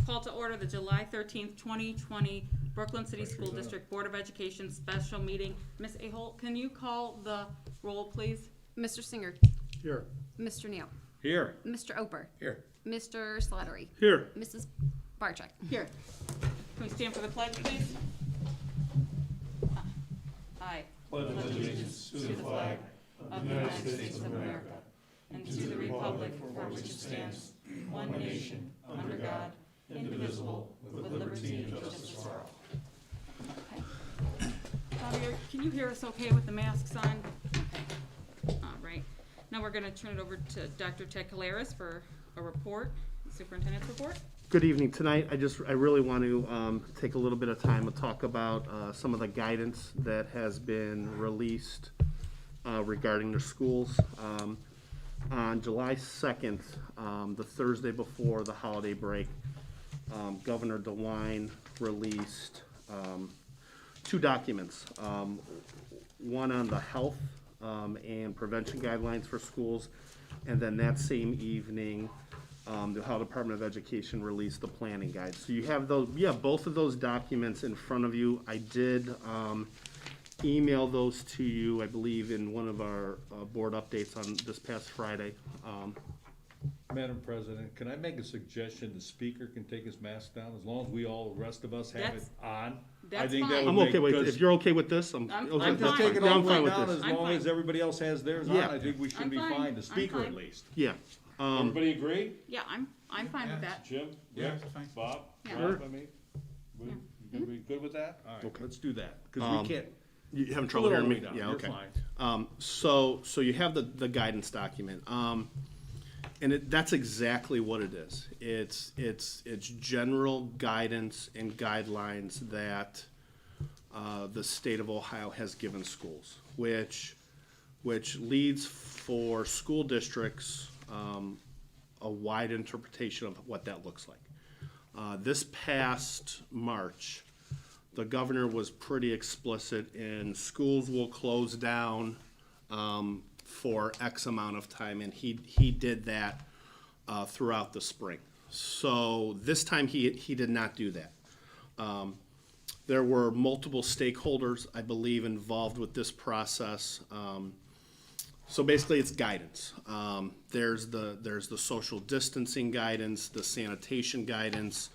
Call to order the July 13th, 2020 Brooklyn City School District Board of Education special meeting. Ms. Aholt, can you call the roll, please? Mr. Singer. Here. Mr. Neal. Here. Mr. Oper. Here. Mr. Slattery. Here. Mrs. Barcheck. Here. Can we stand for the pledge, please? Aye. Pledge allegiance to the flag of the United States of America and to the republic for which it stands, one nation, under God, indivisible, with liberty and justice for all. Okay. Javier, can you hear us okay with the masks on? Okay. All right. Now we're going to turn it over to Dr. Ted Caleras for a report, superintendent's report. Good evening. Tonight, I really want to take a little bit of time to talk about some of the guidance that has been released regarding the schools. On July 2nd, the Thursday before the holiday break, Governor DeWine released two documents, one on the health and prevention guidelines for schools, and then that same evening, the Ohio Department of Education released the planning guide. So you have those, both of those documents in front of you. I did email those to you, I believe, in one of our board updates on this past Friday. Madam President, can I make a suggestion? The speaker can take his mask down as long as we all, the rest of us, have it on. That's I think fine. that would I'm make okay with, good- if you're okay with this, I'm I'm okay. fine. That's Take it Yeah, all I'm fine with down this. as I'm long fine. as everybody else has theirs on. Yeah. I think we should I'm be fine. fine, the I'm speaker fine. at least. Yeah. Everybody agree? Yeah, I'm fine with that. Jim? Yeah, Rick, that's fine. Bob? Yeah. Rob, I mean? You gonna be good with that? All right, Okay. let's do that, because we can't. You having Pull trouble it all hearing the me? way down. Yeah, You're okay. fine. So you have the guidance document, and that's exactly what it is. It's general guidance and guidelines that the state of Ohio has given schools, which leads for school districts a wide interpretation of what that looks like. This past March, the governor was pretty explicit in schools will close down for X amount of time, and he did that throughout the spring. So this time he did not do that. There were multiple stakeholders, I believe, involved with this process. So basically, it's guidance. There's the social distancing guidance, the sanitation guidance,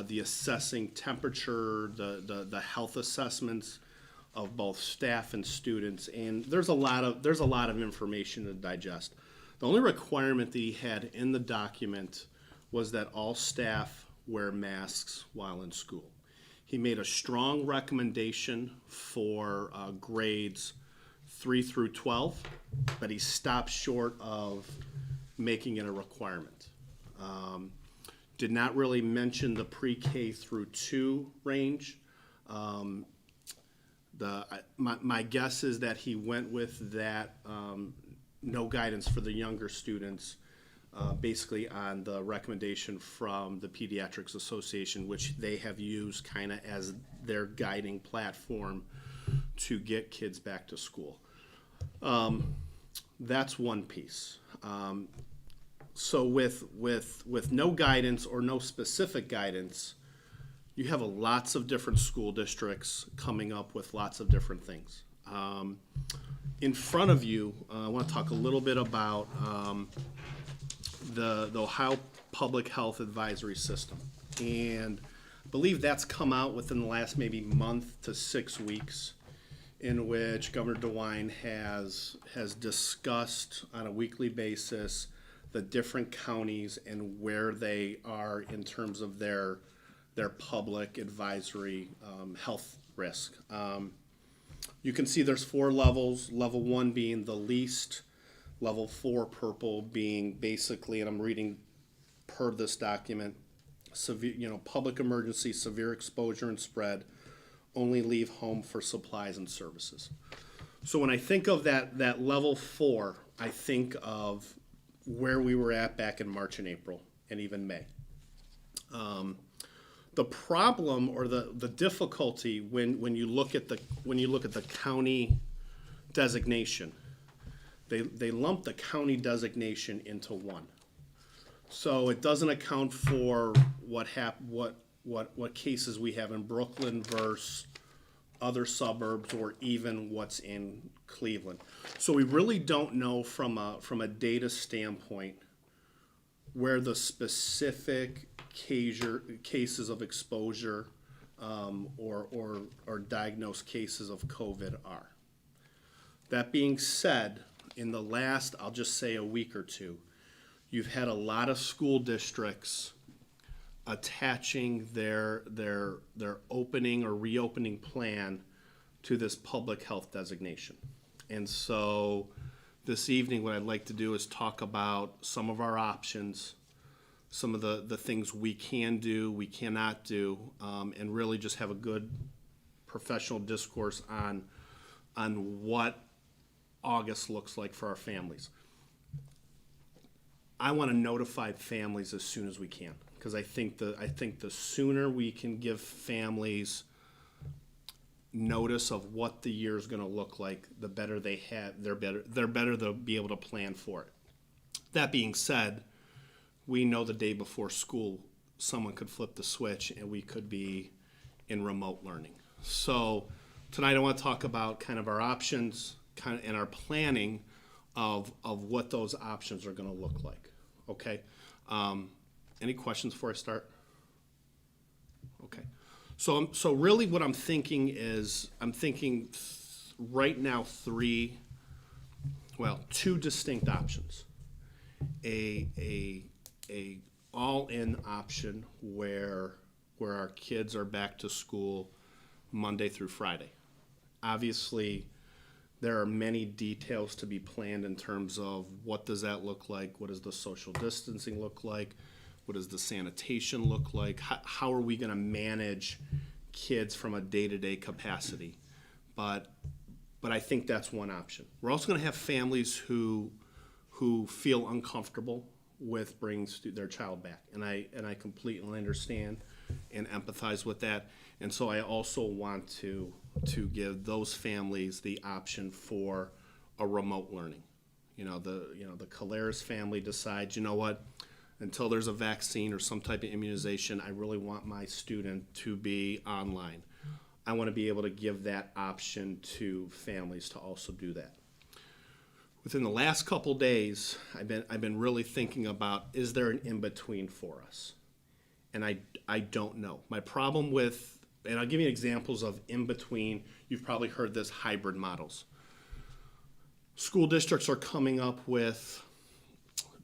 the assessing temperature, the health assessments of both staff and students, and there's a lot of information to digest. The only requirement that he had in the document was that all staff wear masks while in school. He made a strong recommendation for grades 3 through 12, but he stopped short of making it a requirement. Did not really mention the pre-K through 2 range. My guess is that he went with that no guidance for the younger students, basically on the recommendation from the Pediatrics Association, which they have used kind of as their guiding platform to get kids back to school. That's one piece. So with no guidance or no specific guidance, you have lots of different school districts coming up with lots of different things. In front of you, I want to talk a little bit about the Ohio Public Health Advisory System. And I believe that's come out within the last maybe month to 6 weeks, in which Governor DeWine has discussed on a weekly basis the different counties and where they are in terms of their public advisory health risk. You can see there's 4 levels, level 1 being the least, level 4 purple being basically, and I'm reading per this document, severe, public emergency, severe exposure and spread, only leave home for supplies and services. So when I think of that level 4, I think of where we were at back in March and April and even May. The problem or the difficulty when you look at the county designation, they lump the county designation into one. So it doesn't account for what cases we have in Brooklyn versus other suburbs or even what's in Cleveland. So we really don't know from a data standpoint where the specific cases of exposure or diagnosed cases of COVID are. That being said, in the last, I'll just say a week or two, you've had a lot of school districts attaching their opening or reopening plan to this public health designation. And so this evening, what I'd like to do is talk about some of our options, some of the things we can do, we cannot do, and really just have a good professional discourse on what August looks like for our families. I want to notify families as soon as we can, because I think the sooner we can give families notice of what the year is going to look like, the better they're better to be able to plan for it. That being said, we know the day before school someone could flip the switch and we could be in remote learning. So tonight I want to talk about kind of our options and our planning of what those options are going to look like. Okay. Any questions before I start? Okay. So really what I'm thinking is, right now two distinct options. A all-in option where our kids are back to school Monday through Friday. Obviously, there are many details to be planned in terms of what does that look like, what does the social distancing look like, what does the sanitation look like, how are we going to manage kids from a day-to-day capacity. But I think that's one option. We're also going to have families who feel uncomfortable with bringing their child back, and I completely understand and empathize with that. And so I also want to give those families the option for a remote learning. The Caleres family decides, you know what, until there's a vaccine or some type of immunization, I really want my student to be online. I want to be able to give that option to families to also do that. Within the last couple days, I've been really thinking about, is there an in-between for us? And I don't know. My problem with, and I'll give you examples of in-between, you've probably heard this, hybrid models. School districts are coming up with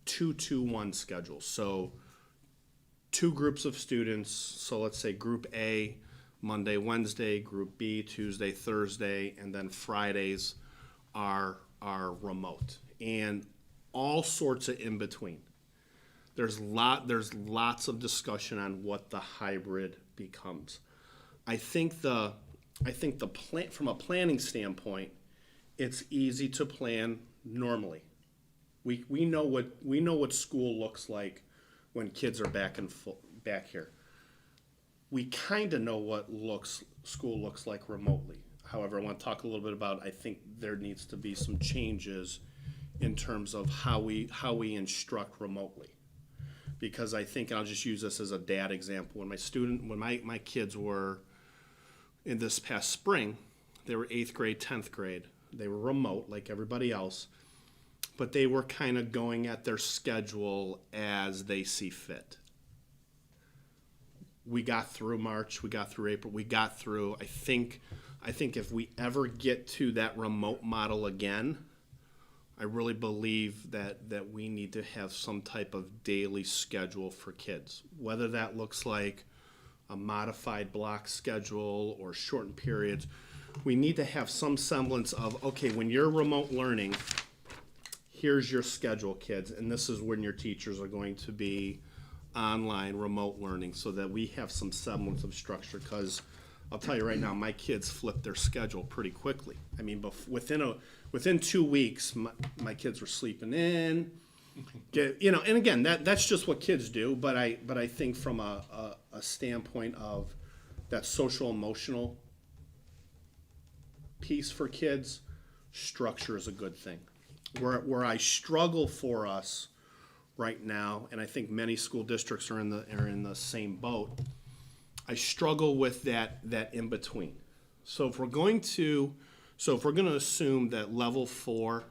2-2-1 schedules. So 2 groups of students, so let's say group A, Monday, Wednesday, group B, Tuesday, Thursday, and then Fridays are remote. And all sorts of in-between. There's lots of discussion on what the hybrid becomes. I think the plan, from a planning standpoint, it's easy to plan normally. We know what school looks like when kids are back here. We kind of know what school looks like remotely. However, I want to talk a little bit about, I think there needs to be some changes in terms of how we instruct remotely. Because I think, and I'll just use this as a dad example, when my kids were in this past spring, they were 8th grade, 10th grade. They were remote like everybody else, but they were kind of going at their schedule as they see fit. We got through March, we got through April, I think if we ever get to that remote model again, I really believe that we need to have some type of daily schedule for kids, whether that looks like a modified block schedule or shortened periods. We need to have some semblance of, okay, when you're remote learning, here's your schedule, kids, and this is when your teachers are going to be online remote learning, so that we have some semblance of structure. Because I'll tell you right now, my kids flip their schedule pretty quickly. I mean, within 2 weeks, my kids were sleeping in. And again, that's just what kids do. But I think from a standpoint of that social emotional piece for kids, structure is a good thing. Where I struggle for us right now, and I think many school districts are in the same boat. I struggle with that in between. So if we're going to assume that level 4,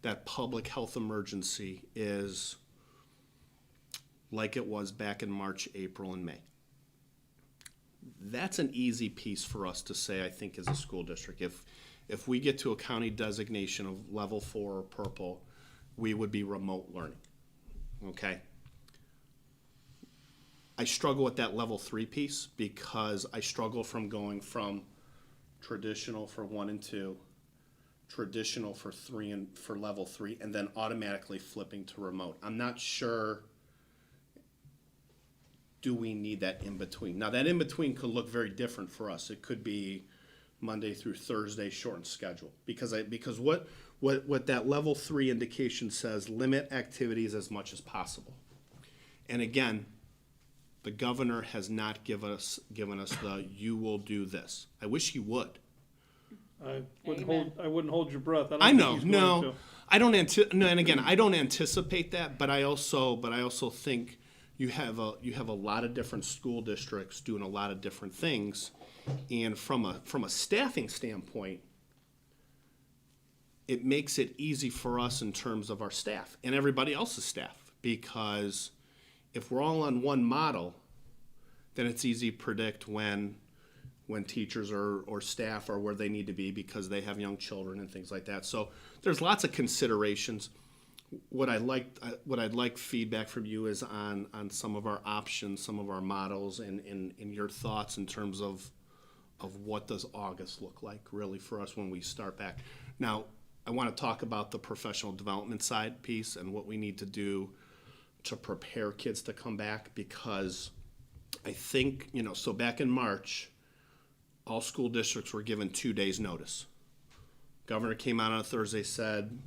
that public health emergency is like it was back in March, April, and May. That's an easy piece for us to say, I think, as a school district. If we get to a county designation of level 4 or purple, we would be remote learning, okay? I struggle with that level 3 piece because I struggle from going from traditional for 1 and 2, traditional for 3 and for level 3, and then automatically flipping to remote. I'm not sure, do we need that in between? Now that in between could look very different for us. It could be Monday through Thursday shortened schedule because what that level 3 indication says, limit activities as much as possible. And again, the governor has not given us the you will do this. I wish he would. I Amen. wouldn't hold your breath. don't I think know, he's going no, to. I don't and again, I don't anticipate that, but I also think you have a lot of different school districts doing a lot of different things, and from a staffing standpoint, it makes it easy for us in terms of our staff and everybody else's staff, because if we're all on one model, then it's easy to predict when teachers or staff are where they need to be because they have young children and things like that. So there's lots of considerations. What I'd like feedback from you is on some of our options, some of our models, and your thoughts in terms of what does August look like really for us when we start back. Now, I want to talk about the professional development side piece and what we need to do to prepare kids to come back, because I think, so back in March, all school districts were given 2 days notice. Governor came out on a Thursday, said,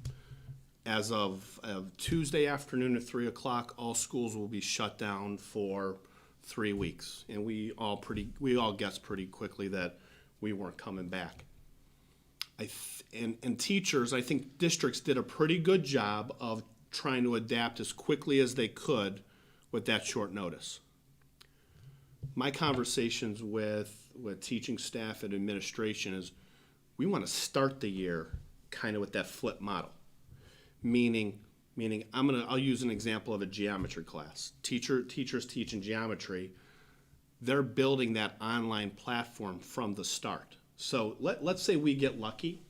as of Tuesday afternoon at 3 o'clock, all schools will be shut down for 3 weeks. And we all guessed pretty quickly that we weren't coming back. And teachers, I think districts did a pretty good job of trying to adapt as quickly as they could with that short notice. My conversations with teaching staff and administration is we want to start the year kind of with that flip model. Meaning I'll use an example of a geometry class. Teachers teaching geometry, they're building that online platform from the start. So let's say we get lucky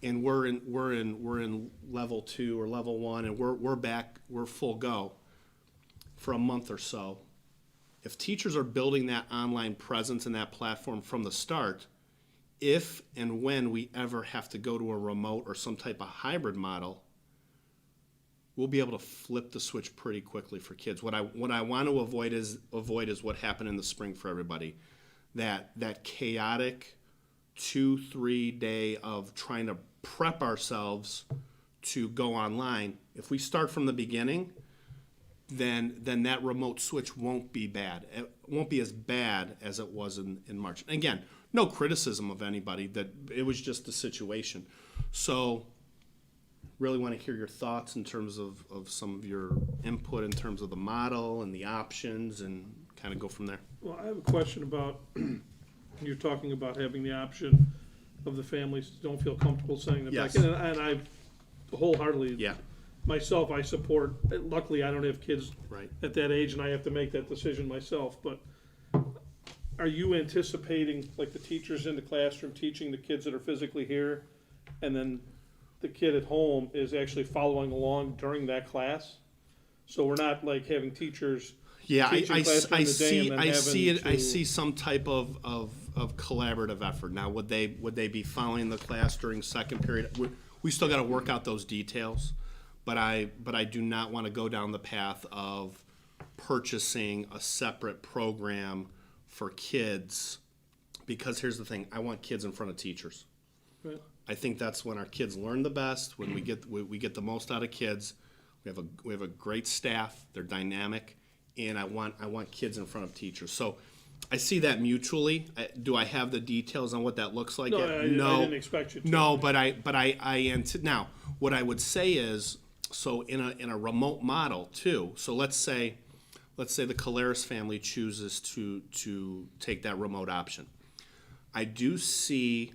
and we're in level 2 or level 1 and we're full go for a month or so. If teachers are building that online presence and that platform from the start, if and when we ever have to go to a remote or some type of hybrid model, we'll be able to flip the switch pretty quickly for kids. What I want to avoid is what happened in the spring for everybody. That chaotic 2-3 day of trying to prep ourselves to go online. If we start from the beginning, then that remote switch won't be bad. It won't be as bad as it was in March. And again, no criticism of anybody, that it was just the situation. So really want to hear your thoughts in terms of some of your input in terms of the model and the options, and kind of go from there. Well, I have a question about, you're talking about having the option of the families don't feel comfortable sending them Yes. back in, and I wholeheartedly, Yeah, myself, I support, luckily I don't have kids right. at that age and I have to make that decision myself, but are you anticipating, like, the teachers in the classroom teaching the kids that are physically here, and then the kid at home is actually following along during that class? So we're not like having teachers Yeah, teaching class during the day and then I see having it. I to- see some type of collaborative effort. Now, would they be following the class during second period? We still got to work out those details, but I do not want to go down the path of purchasing a separate program for kids, because here's the thing: I want kids in front of teachers. Right. I think that's when our kids learn the best. When we get the most out of kids. We have a great staff. They're dynamic, and I want kids in front of teachers. So I see that mutually. Do I have the details on what that looks like No, yet? I didn't expect you to. No, but now what I would say is So in a remote model too, so let's say the Caleres family chooses to take that remote option. I do see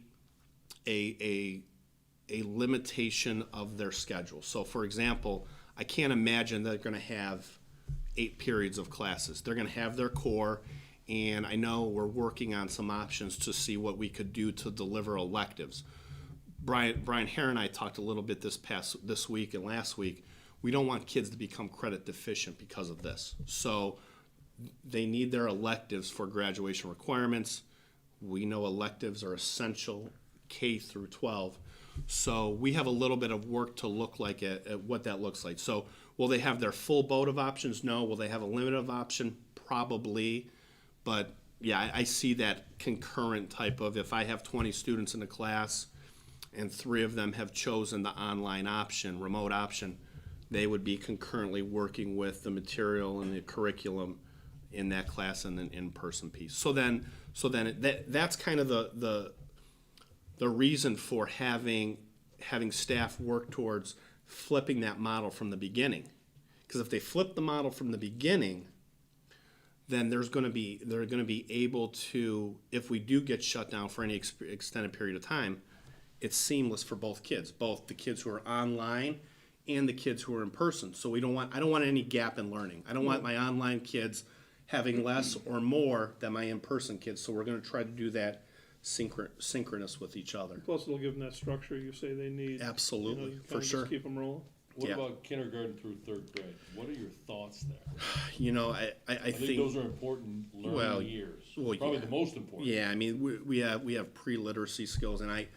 a limitation of their schedule. So for example, I can't imagine they're going to have 8 periods of classes. They're going to have their core, and I know we're working on some options to see what we could do to deliver electives. Brian Hare and I talked a little bit this week and last week. We don't want kids to become credit deficient because of this. So they need their electives for graduation requirements. We know electives are essential K through 12. So we have a little bit of work to look like at what that looks like. So will they have their full boat of options? No. Will they have a limit of option? Probably. But yeah, I see that concurrent type of, if I have 20 students in a class and 3 of them have chosen the online option, remote option, they would be concurrently working with the material and the curriculum in that class and an in-person piece. So then that's kind of the reason for having staff work towards flipping that model from the beginning. Because if they flip the model from the beginning, then they're going to be able to, if we do get shut down for any extended period of time, it's seamless for both kids, both the kids who are online and the kids who are in person. So I don't want any gap in learning. I don't want my online kids having less or more than my in-person kids. So we're going to try to do that synchronous with each other. Plus, it'll give them that structure you say they need. Absolutely, you for sure. Just keep them rolling. What Yeah. about kindergarten through 3rd grade? What are your thoughts there? I think those are important learning years. well, Probably yeah. the most important. Yeah, I mean, we have pre-literacy skills, and I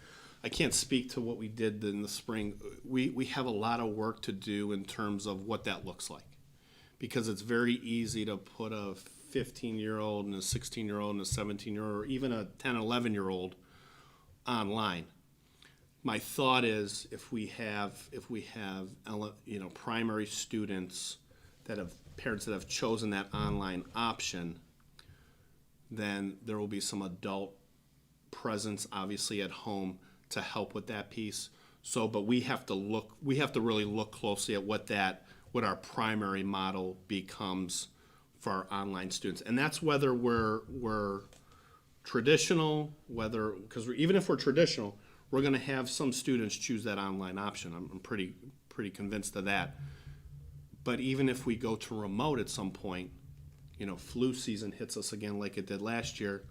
can't speak to what we did in the spring. We have a lot of work to do in terms of what that looks like, because it's very easy to put a 15-year-old and a 16-year-old and a 17-year-old, or even a 10, 11-year-old online. My thought is if we have primary students parents that have chosen that online option, then there will be some adult presence obviously at home to help with that piece. So, but we have to really look closely at what our primary model becomes for our online students, and that's whether we're traditional, because even if we're traditional, we're going to have some students choose that online option. I'm pretty convinced of that. But even if we go to remote at some point, flu season hits us again like it did last year,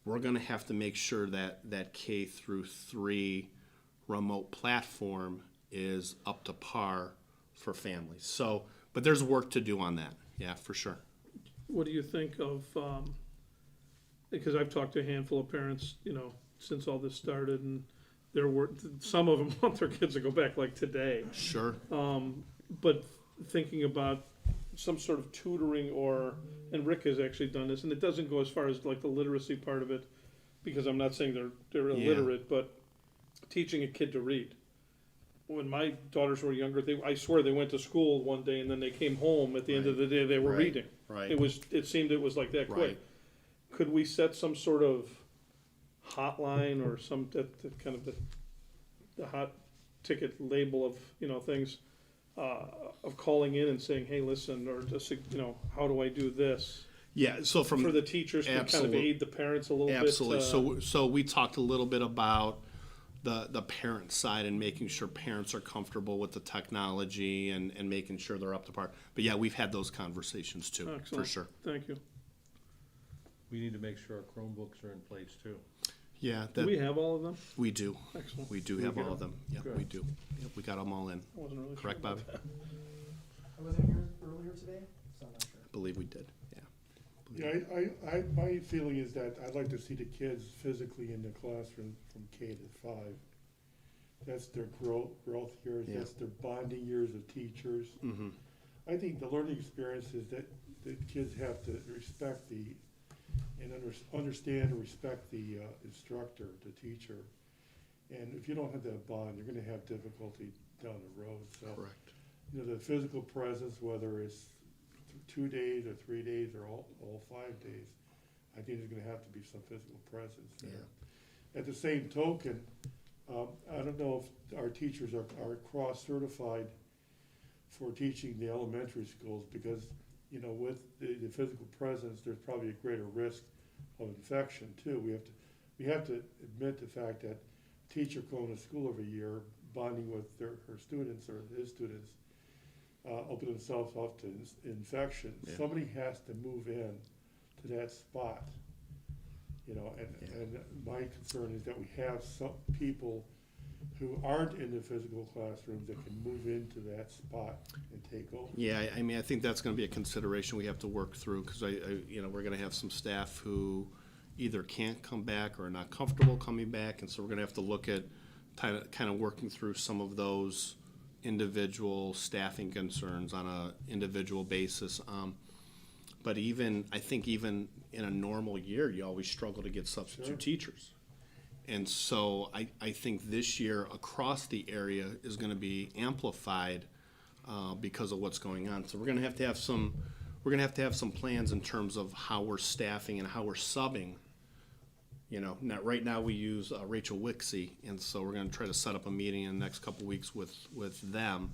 we're going to have to make sure that K through 3 remote platform is up to par for families. So, but there's work to do on that. Yeah, for sure. What do you think of, because I've talked to a handful of parents, since all this started, and some of them want their kids to go back like today. Sure. But thinking about some sort of tutoring and Rick has actually done this, and it doesn't go as far as like the literacy part of it, because I'm not saying they're illiterate, but teaching a kid to read. When my daughters were younger, I swear they went to school one day and then they came home at the end of the day they were reading. Right. It seemed it was like that quick. Right. Could we set some sort of hotline or some that kind of the hot ticket label of things of calling in and saying, hey, listen, or just how do I do this? Yeah. So for the teachers to kind of aid the parents a little bit. Absolutely. So we talked a little bit about the parent side and making sure parents are comfortable with the technology and making sure they're up to par. But yeah, we've had those conversations too. Excellent. For sure. Thank you. We need to make sure our Chromebooks are in place too. Yeah. Do we have all of them? We do. Excellent. We do have all of them. Yeah, Good. we do. Yep, we got them all in. I wasn't really Correct, sure Bobby? about that. I wasn't here earlier today, so I'm not sure. I believe we did. Yeah. Yeah, my feeling is that I'd like to see the kids physically in the classroom from K to 5. That's their growth years, Yeah. that's their bonding years of teachers. Mm-hmm. I think the learning experience is that the kids have to respect understand and respect the instructor, the teacher. And if you don't have that bond, you're gonna have difficulty down the road, so. Correct. The physical presence, whether it's 2 days or 3 days or all 5 days, I think there's gonna have to be some physical presence there. Yeah. At the same token, I don't know if our teachers are cross-certified for teaching the elementary schools, because, you know, with the physical presence, there's probably a greater risk of infection too. We have to admit the fact that a teacher going to school every year, bonding with her students or his students, open themselves up to infection. Yeah. Somebody has to move in to that spot, you know, and my concern is that we have some people who aren't in the physical classrooms that can move into that spot and take over. Yeah, I mean, I think that's gonna be a consideration we have to work through, because you know, we're gonna have some staff who either can't come back or are not comfortable coming back, and so we're gonna have to look at kind of working through some of those individual staffing concerns on a individual basis. But I think even in a normal year, you always struggle to get substitute Sure. teachers. And so I think this year across the area is gonna be amplified because of what's going on. So we're gonna have to have some plans in terms of how we're staffing and how we're subbing. You know, right now we use Rachel Wixie, and so we're gonna try to set up a meeting in the next couple weeks with them.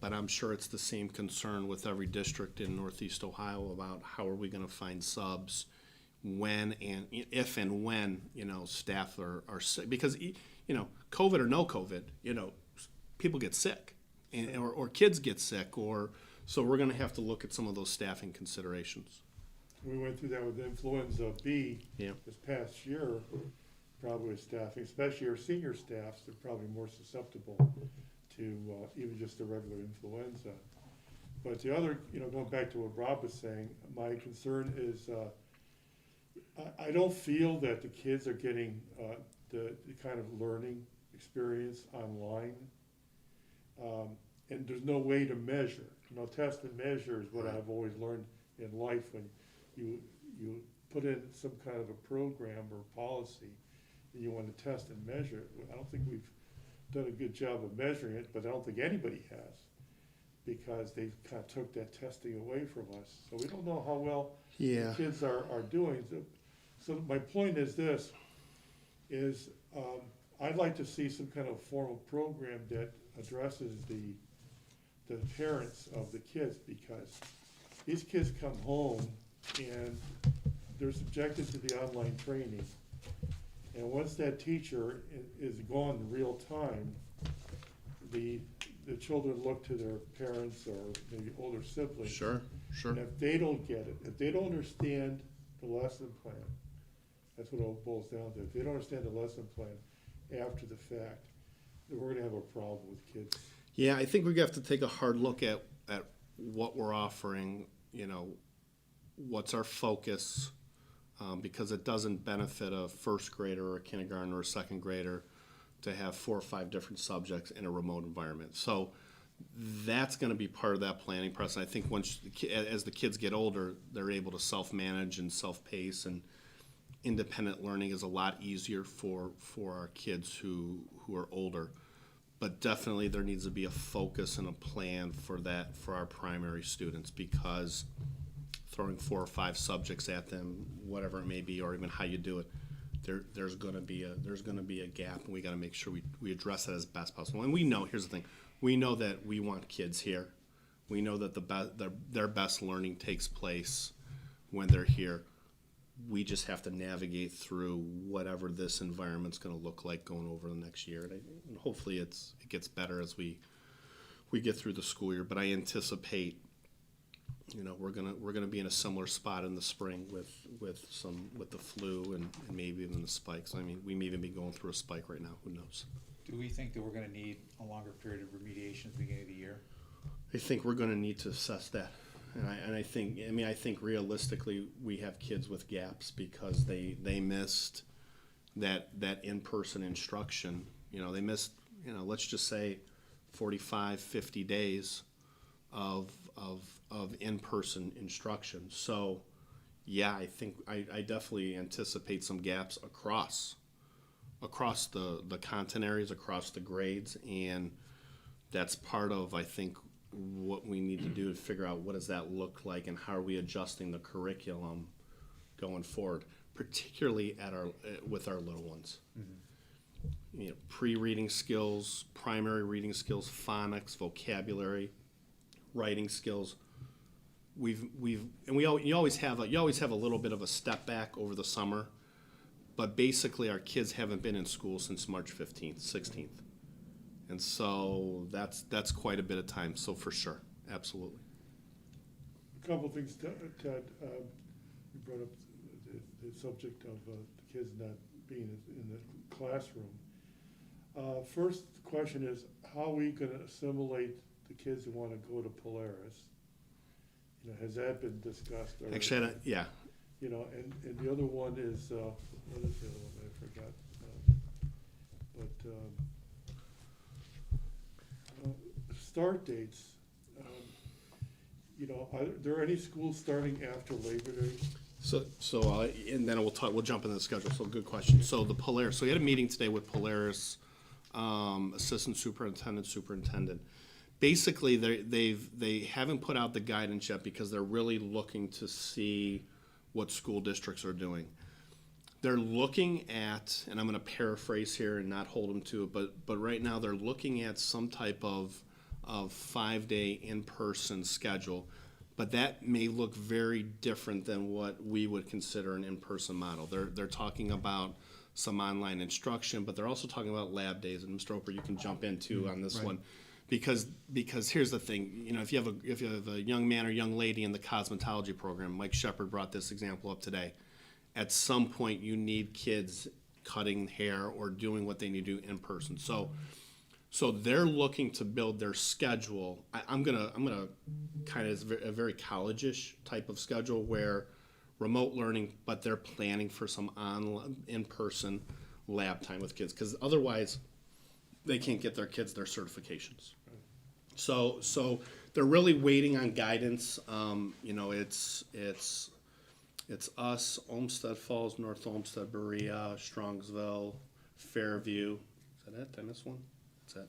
But I'm sure it's the same concern with every district in Northeast Ohio about how are we gonna find subs when and if and when, you know, staff are sick. Because, you know, COVID or no COVID, you know, people get sick or kids get sick, so we're gonna have to look at some of those staffing considerations. We went through that with influenza B Yeah. this past year, probably with staffing, especially our senior staffs, they're probably more susceptible to even just the regular influenza. But the other, you know, going back to what Rob was saying, my concern is I don't feel that the kids are getting the kind of learning experience online. And there's no way to measure. You know, test and measure is what Right. I've always learned in life. When you put in some kind of a program or policy and you want to test and measure it, I don't think we've done a good job of measuring it, but I don't think anybody has, because they kind of took that testing away from us. So we don't know how well the kids are doing. So my point is this, is I'd like to see some kind of formal program that addresses the parents of the kids, because these kids come home and they're subjected to the online training. And once that teacher is gone in real time, the children look to their parents or maybe older siblings. Sure. And if they don't get it, if they don't understand the lesson plan, that's what it all boils down to. If they don't understand the lesson plan after the fact, then we're gonna have a problem with kids. Yeah, I think we have to take a hard look at what we're offering, you know, what's our focus, because it doesn't benefit a first grader or a kindergartner or a second grader to have 4 or 5 different subjects in a remote environment. So that's going to be part of that planning process. I think as the kids get older, they're able to self-manage and self-pace, and independent learning is a lot easier for our kids who are older. But definitely there needs to be a focus and a plan for that for our primary students, because throwing 4 or 5 subjects at them, whatever it may be, or even how you do it, there's going to be a gap, and we got to make sure we address that as best possible. And we know, here's the thing, we know that we want kids here. We know that their best learning takes place when they're here. We just have to navigate through whatever this environment's going to look like going over the next year, and hopefully it gets better as we get through the school year. But I anticipate, you know, we're gonna be in a similar spot in the spring with the flu and maybe even the spikes. I mean, we may even be going through a spike right now. Who knows? Do we think that we're gonna need a longer period of remediation at the beginning of the year? I think we're going to need to assess that, and I think realistically we have kids with gaps because they missed that in-person instruction. You know, they missed, you know, let's just say 45, 50 days of in-person instruction. So yeah, I think I definitely anticipate some gaps across the content areas, across the grades, and that's part of, I think, what we need to do to figure out what does that look like and how are we adjusting the curriculum going forward, particularly with our little ones. pre-reading skills, primary reading skills, phonics, vocabulary, writing skills. You always have a little bit of a step back over the summer, but basically our kids haven't been in school since March 15th, 16th. And so that's quite a bit of time, so for sure, absolutely. A couple of things, Ted, you brought up the subject of the kids not being in the classroom. First question is, how are we gonna assimilate the kids who wanna go to Polaris? Has that been discussed? Or, Actually, yeah. And the other one is, what is the other one? I forgot. Start dates. Are there any schools starting after Labor Day? And then we'll jump into the schedule. So good question. So the Polaris. So we had a meeting today with Polaris assistant superintendent. Basically, they haven't put out the guidance yet because they're really looking to see what school districts are doing. They're looking at, and I'm going to paraphrase here and not hold them to it, but right now they're looking at some type of 5-day in-person schedule, but that may look very different than what we would consider an in-person model. They're talking about some online instruction, but they're also talking about lab days. And Mr. Oper, you can jump in too on this one, because here's the thing. If you have a young man or young lady in the cosmetology program, Mike Shepard brought this example up today. At some point, you need kids cutting hair or doing what they need to do in person. So they're looking to build their schedule. I'm gonna kind of a very college-ish type of schedule where remote learning, but they're planning for some in-person lab time with kids, because otherwise they can't get their kids their certifications. So they're really waiting on guidance. It's us, Olmsted Falls, North Olmsted, Berea, Strongsville, Fairview. Is that it? Did I miss one? That's it.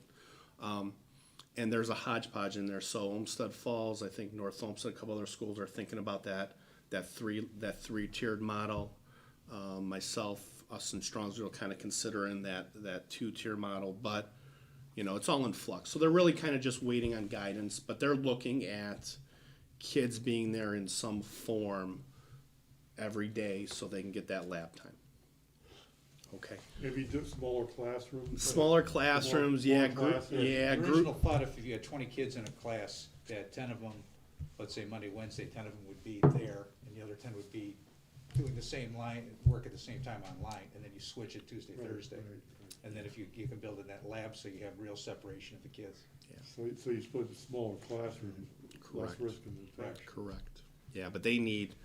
And there's a hodgepodge in there. So Olmsted Falls, I think North Olmsted, a couple other schools are thinking about that three-tiered model. Myself, us, and Strongsville kind of considering that two-tier model, but it's all in flux. So they're really kind of just waiting on guidance, but they're looking at kids being there in some form every day so they can get that lab time. Okay. Maybe do smaller classrooms. Smaller classrooms, More yeah, classes. The original thought, if you had 20 kids in a class, that 10 of them, let's say Monday, Wednesday, 10 of them would be there, and the other 10 would be doing the same work at the same time online, and then you switch it Tuesday, Thursday. Right. And then if you can build in that lab so you have real separation of the kids. So you split the smaller classrooms, less Correct. risk of infection. Correct. Yeah, but they need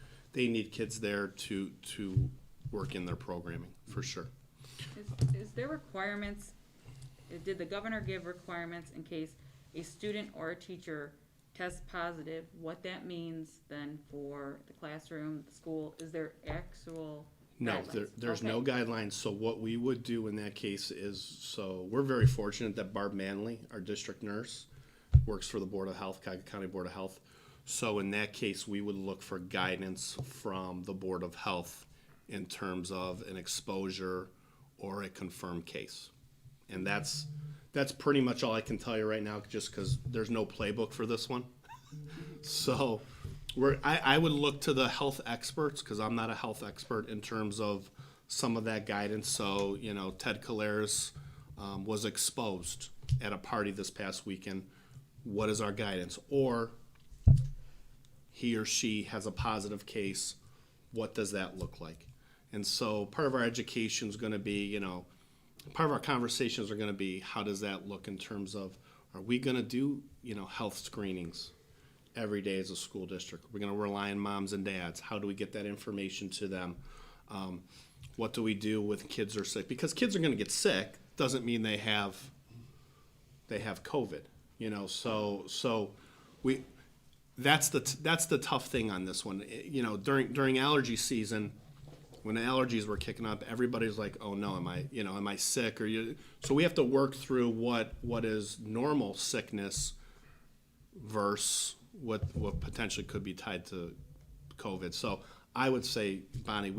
kids there to work in their programming, for sure. Is there requirements, did the governor give requirements in case a student or a teacher tests positive, what that means then for the classroom, the school? Is there actual No, guidelines? there's Okay. no guidelines. So what we would do in that case is, so we're very fortunate that Barb Manley, our district nurse, works for the Board of Health, Cuyahoga County Board of Health. So in that case, we would look for guidance from the Board of Health in terms of an exposure or a confirmed case. And that's pretty much all I can tell you right now, just because there's no playbook for this one. So I would look to the health experts, because I'm not a health expert, in terms of some of that guidance. So, Ted Caleres was exposed at a party this past weekend. What is our guidance? Or he or she has a positive case. What does that look like? And so part of our education is going to be, part of our conversations are going to be, how does that look in terms of, are we going to do, health screenings every day as a school district? We're going to rely on moms and dads. How do we get that information to them? What do we do with kids who are sick? Because kids are going to get sick doesn't mean they have COVID. So we that's the tough thing on this one. During allergy season, when the allergies were kicking up, everybody's like, "Oh no, am I sick?" So we have to work through what is normal sickness versus what potentially could be tied to COVID. So I would say, Bonnie,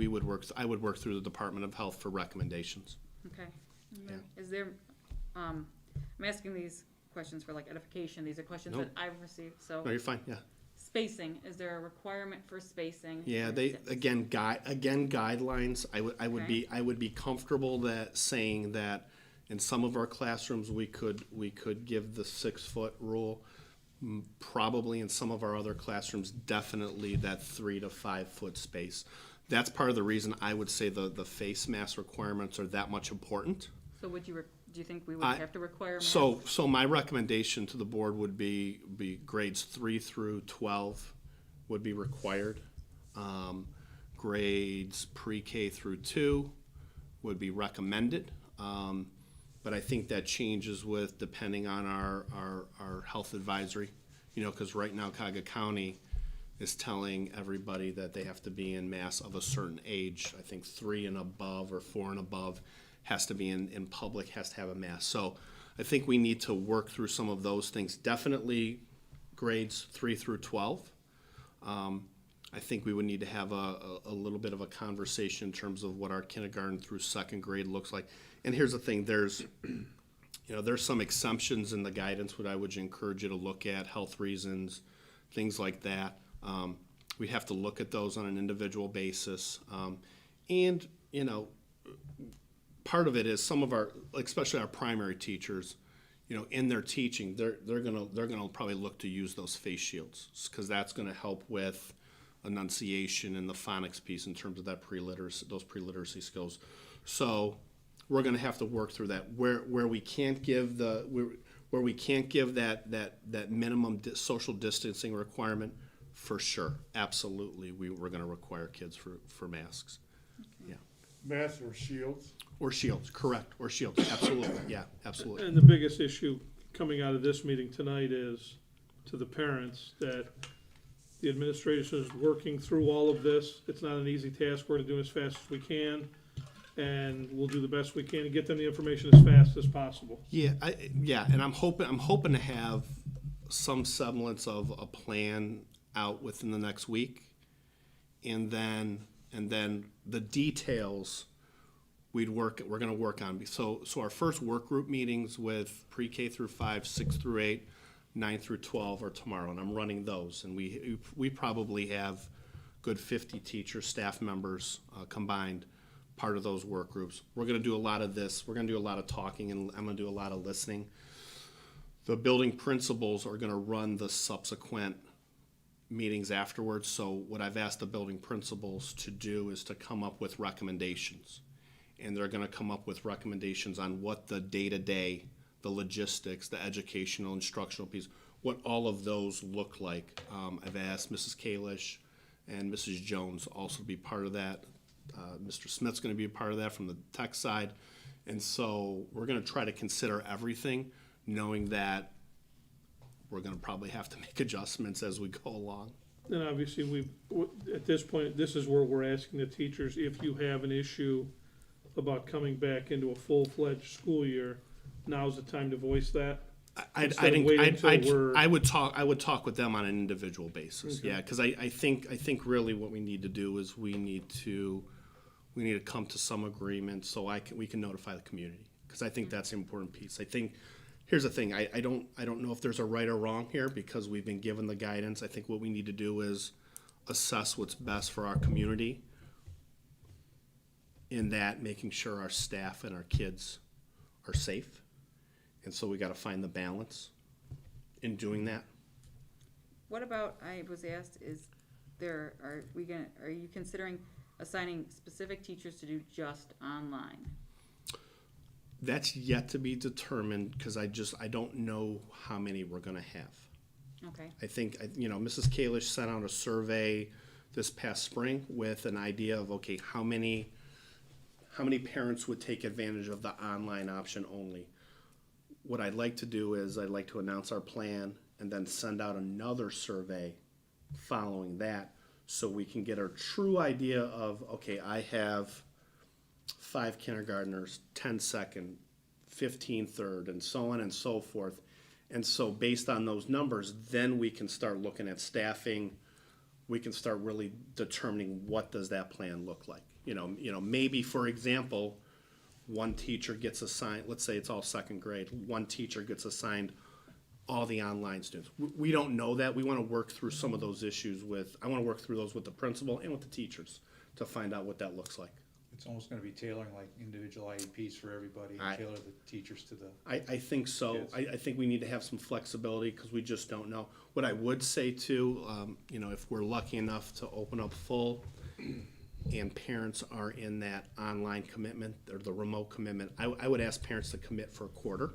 I would work through the Department of Health for recommendations. Okay. And then, is there, I'm asking these questions for like edification, these are questions No. that I've received, so. No, you're fine, yeah. Spacing, is there a requirement for spacing? Yeah, for they, instance? again, guidelines, Okay. I would be comfortable that, saying that in some of our classrooms, we could give the 6-foot rule. Probably in some of our other classrooms, definitely that 3 to 5 foot space. That's part of the reason I would say the face mask requirements are that much important. So would you, do you think we would I- have to require masks? So my recommendation to the board would be grades 3 through 12 would be required. Grades pre-K through 2 would be recommended. But I think that changes with, depending on our health advisory. You know, because right now Cuyahoga County is telling everybody that they have to be in masks of a certain age. I think 3 and above or 4 and above has to be in public, has to have a mask. So I think we need to work through some of those things. Definitely grades 3 through 12. I think we would need to have a little bit of a conversation in terms of what our kindergarten through 2nd grade looks like. And here's the thing, there's some exemptions in the guidance, what I would encourage you to look at, health reasons, things like that. We'd have to look at those on an individual basis. And, you know, part of it is some of our, especially our primary teachers, you know, in their teaching, they're gonna probably look to use those face shields, because that's gonna help with enunciation and the phonics piece in terms of that those pre-literacy skills. So we're gonna have to work through that. Where we can't give where we can't give that minimum social distancing requirement, for sure, absolutely, we're gonna require kids for masks. Yeah. Masks or shields? Or shields, correct, or shields, absolutely, yeah, absolutely. And the biggest issue coming out of this meeting tonight is to the parents that the administration is working through all of this. It's not an easy task. We're gonna do it as fast as we can, and we'll do the best we can to get them the information as fast as possible. Yeah, and I'm hoping to have some semblance of a plan out within the next week, and then the details we're going to work on. So our first work group meetings with pre-K through 5, 6 through 8, 9 through 12 are tomorrow, and I'm running those. And we probably have good 50 teacher staff members combined, part of those work groups. We're going to do a lot of this. We're going to do a lot of talking, and I'm going to do a lot of listening. The building principals are going to run the subsequent meetings afterwards. So what I've asked the building principals to do is to come up with recommendations. And they're going to come up with recommendations on what the day-to-day, the logistics, the educational, instructional piece, what all of those look like. I've asked Mrs. Kalish and Mrs. Jones also to be part of that. Mr. Smith's going to be a part of that from the tech side. And so we're going to try to consider everything, knowing that we're going to probably have to make adjustments as we go along. And obviously, at this point, this is where we're asking the teachers, if you have an issue about coming back into a full-fledged school year, now's the time to voice that. I would talk with them on an individual basis. Okay. Yeah, because I think really what we need to do is we need to come to some agreement so we can notify the community, because I think that's an important piece. I think here's the thing, I don't know if there's a right or wrong here, because we've been given the guidance. I think what we need to do is assess what's best for our community, in that making sure our staff and our kids are safe. And so we got to find the balance in doing that. What about, I was asked, are you considering assigning specific teachers to do just online? That's yet to be determined, because I don't know how many we're going to have. Okay. I think, Mrs. Kalish sent out a survey this past spring with an idea of, okay, how many parents would take advantage of the online option only. What I'd like to do is I'd like to announce our plan and then send out another survey following that, so we can get a true idea of, okay, I have 5 kindergartners, 10 second, 15 third, and so on and so forth. And so based on those numbers, then we can start looking at staffing. We can start really determining what does that plan look like. Maybe, for example, one teacher gets assigned, let's say it's all second grade, one teacher gets assigned all the online students. We don't know that. We want to work through some of those issues I want to work through those with the principal and with the teachers to find out what that looks like. It's almost gonna be tailoring like individual IEPs for everybody, I- tailor the teachers to the. I think so. Yes. I think we need to have some flexibility because we just don't know. What I would say too, if we're lucky enough to open up full and parents are in that online commitment or the remote commitment, I would ask parents to commit for a quarter.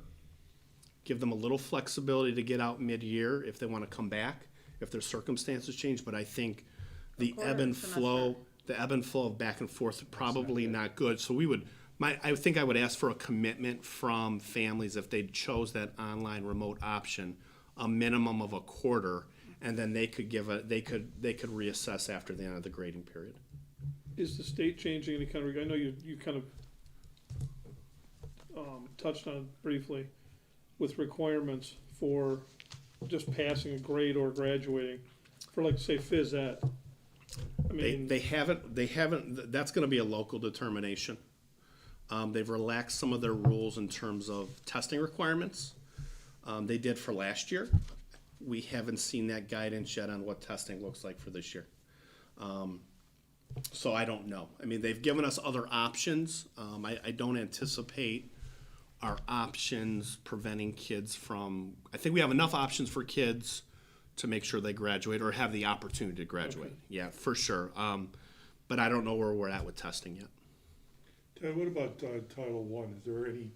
Give them a little flexibility to get out mid-year if they want to come back, if their circumstances change. But I think the quarter ebb and semester. flow of back and forth is probably not good. So I think I would ask for a commitment from families if they chose that online remote option, a minimum of a quarter, and then they could reassess after the end of the grading period. Is the state changing any kind of, I know you kind of touched on it briefly, with requirements for just passing a grade or graduating, for like, say, phys ed? I mean, They haven't, that's gonna be a local determination. They've relaxed some of their rules in terms of testing requirements. They did for last year. We haven't seen that guidance yet on what testing looks like for this year. So I don't know. I mean, they've given us other options. I don't anticipate our options preventing kids from, I think we have enough options for kids to make sure they graduate or have the opportunity to graduate. Okay. Yeah, for sure. But I don't know where we're at with testing yet. Ted, what about Title I? Is there any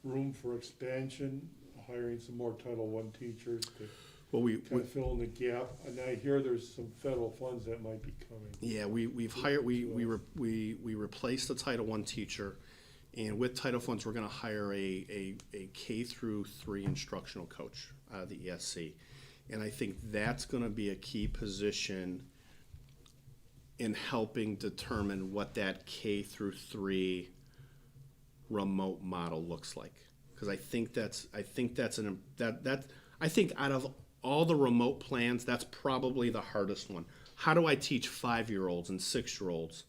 room for expansion, hiring some more Title I teachers to Well, we kind of fill in the gap? And I hear there's some federal funds that might be coming. yeah, we've hired, we replaced the Title I teacher, and with Title funds, we're gonna hire a K through 3 instructional coach out of the ESC. And I think that's gonna be a key position in helping determine what that K through 3 remote model looks like. Cause I think out of all the remote plans, that's probably the hardest one. How do I teach 5-year-olds and 6-year-olds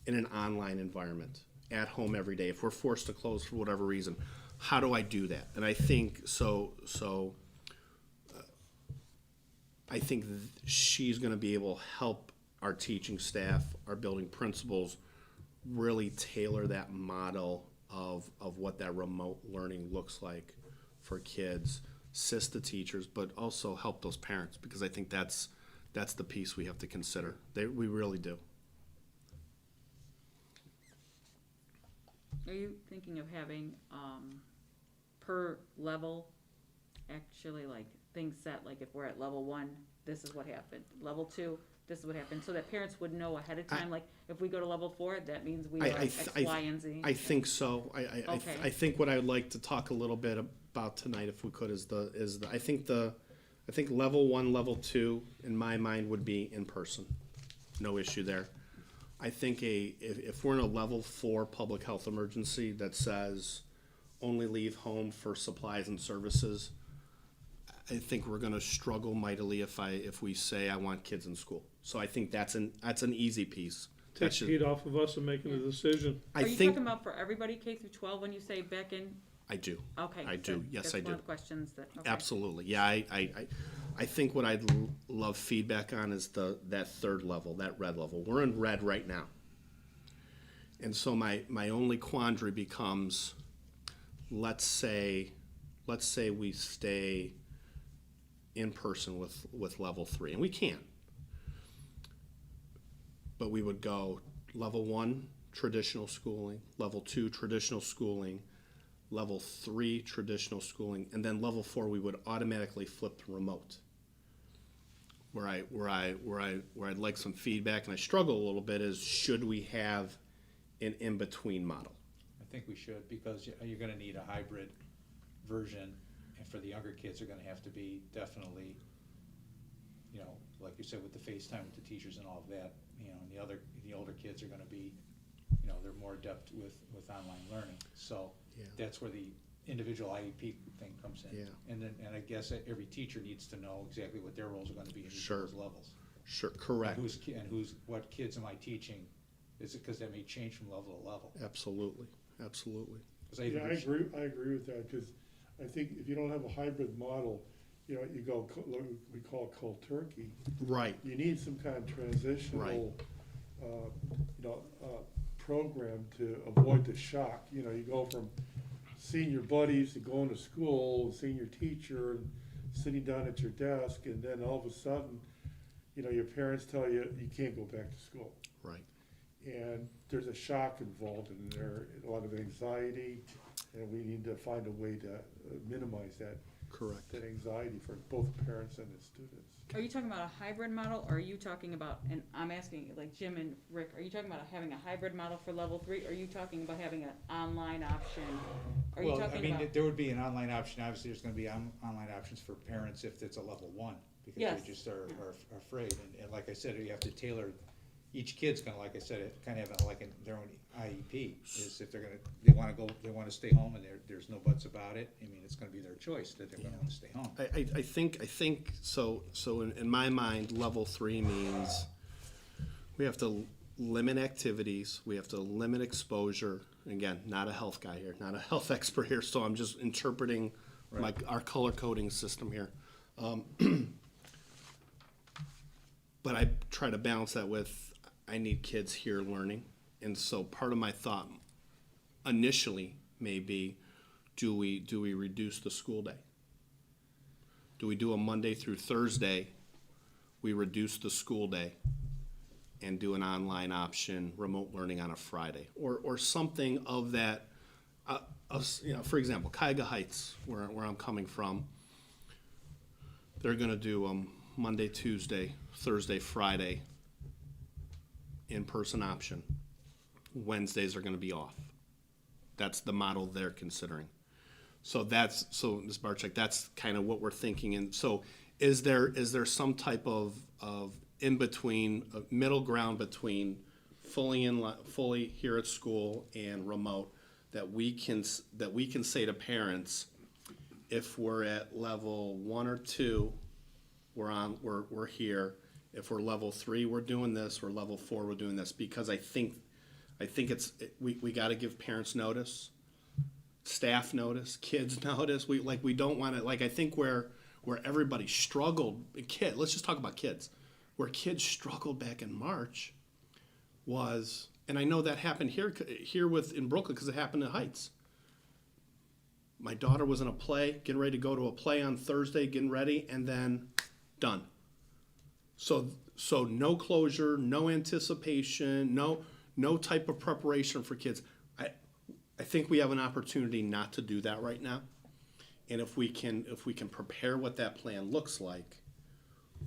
in an online environment at home every day? If we're forced to close for whatever reason, how do I do that? And I think I think she's going to be able to help our teaching staff, our building principals, really tailor that model of what that remote learning looks like for kids, assist the teachers, but also help those parents, because I think that's the piece we have to consider. We really do. Are you thinking of having, per level, actually like things set, like if we're at level 1, this is what happened, level 2, this is what happened, so that parents would know ahead of time, like if we go to level 4, that means we are X, Y, and Z? I think so. Okay. I think what I would like to talk a little bit about tonight, if we could, is I think level 1, level 2, in my mind, would be in person. No issue there. I think if we're in a level 4 public health emergency that says only leave home for supplies and services, I think we're going to struggle mightily if we say I want kids in school. So I think that's an easy piece. takes the heat off of us and making a decision. Are you talking about for everybody K through 12 when you say back in? I do. Okay. I do. good. Yes, That's I one do. of the questions that, okay. Absolutely. Yeah, I think what I'd love feedback on is that third level, that red level. We're in red right now. And so my only quandary becomes, let's say we stay in person with level 3, and we can. But we would go level 1, traditional schooling, level 2, traditional schooling, level 3, traditional schooling, and then level 4 we would automatically flip to remote. Where I'd like some feedback, and I struggle a little bit, is should we have an in-between model? I think we should, because you're gonna need a hybrid version, and for the younger kids, they're gonna have to be definitely, like you said, with the FaceTime with the teachers and all of that, and the older kids are gonna be, they're more adept with online learning. So Yeah. that's where the individual IEP thing comes in. Yeah. And I guess every teacher needs to know exactly what their roles are gonna be in each Sure. of those levels. Sure, correct. What kids am I teaching Is it because that may change from level to level? Absolutely, absolutely. 'Cause Yeah, I agree with that, because I think if you don't have a hybrid model, you know, you go, we call it cold turkey. Right, You need some kind of transitional, program to avoid the shock. You know, you go from seeing your buddies to going to school, seeing your teacher, and sitting down at your desk, and then all of a sudden, you know, your parents tell you you can't go back to school. right. And there's a shock involved in there, a lot of anxiety, and we need to find a way to minimize that, Correct. that anxiety for both parents and the students. Are you talking about a hybrid model, or are you talking about, and I'm asking, like Jim and Rick, are you talking about having a hybrid model for level 3, or are you talking about having an online option? Are you Well, I talking mean, about? there would be an online option, obviously, there's gonna be online options for parents if it's a level 1, because Yes. they just are afraid, and like I said, you have to tailor, each kid's gonna, like I said, kind of have their own IEP, is if they wanna stay home, and there's no buts about it, I mean, it's gonna be their choice that they're gonna wanna stay home. I think, so in my mind, level 3 means we have to limit activities, we have to limit exposure. Again, not a health guy here, not a health expert here, so I'm just interpreting our color coding system here. But I try to balance that with, I need kids here learning. And so part of my thought initially may be, do we reduce the school day? Do we do a Monday through Thursday, we reduce the school day and do an online option, remote learning on a Friday? Or something of that, you know, for example, Cuyahoga Heights, where I'm coming from, they're gonna do Monday, Tuesday, Thursday, Friday, in-person option. Wednesdays are gonna be off. That's the model they're considering. So Ms. Barczyk, that's kind of what we're thinking. And so is there some type of in-between, middle ground between fully here at school and remote, that we can say to parents, if we're at level 1 or 2, we're here. If we're level 3, we're doing this. We're level 4, we're doing this. Because I think we got to give parents notice, staff notice, kids notice. We don't want to, I think where everybody struggled, let's just talk about kids. Where kids struggled back in March was, and I know that happened here in Brooklyn because it happened in Heights. My daughter was in a play, getting ready to go to a play on Thursday, getting ready, and then done. So no closure, no anticipation, no type of preparation for kids. I think we have an opportunity not to do that right now. And if we can prepare what that plan looks like,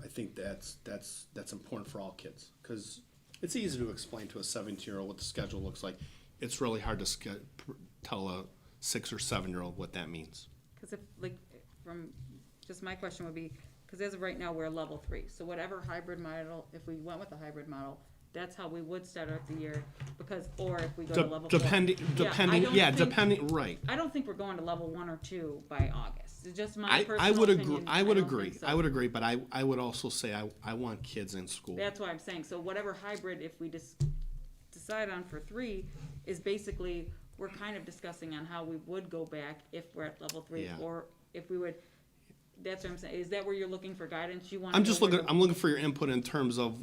I think that's important for all kids. Because it's easy to explain to a 17-year-old what the schedule looks like. It's really hard to tell a 6 or 7-year-old what that means. Because just my question would be, because as of right now, we're level 3. So whatever hybrid model, if we went with the hybrid model, that's how we would start out the year. Or if we go to level 4. Depending, right. I don't think we're going to level 1 or 2 by August. It's just my I personal would opinion. agree. I would don't agree. think so. I would agree. But I would also say I want kids in school. That's what I'm saying. So whatever hybrid, if we decide on for 3, is basically, we're kind of discussing on how we would go back if we're at level 3, Yeah. or if we would. That's what I'm saying. Is that where you're looking for guidance? You want? I'm looking for your input in terms of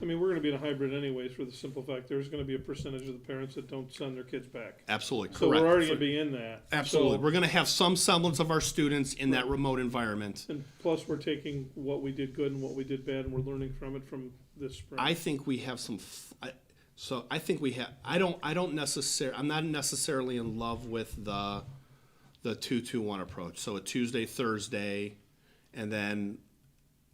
I mean, we're gonna be in a hybrid anyways, for the simple fact, there's gonna be a percentage of the parents that don't send their kids back. absolutely So correct. we're already gonna be in that. Absolutely, So- we're going to have some semblance of our students in that remote environment. And plus, we're taking what we did good and what we did bad, and we're learning from it from this spring. I think we have some. I think we have. I'm not necessarily in love with the 2-2-1 approach. So a Tuesday, Thursday, and then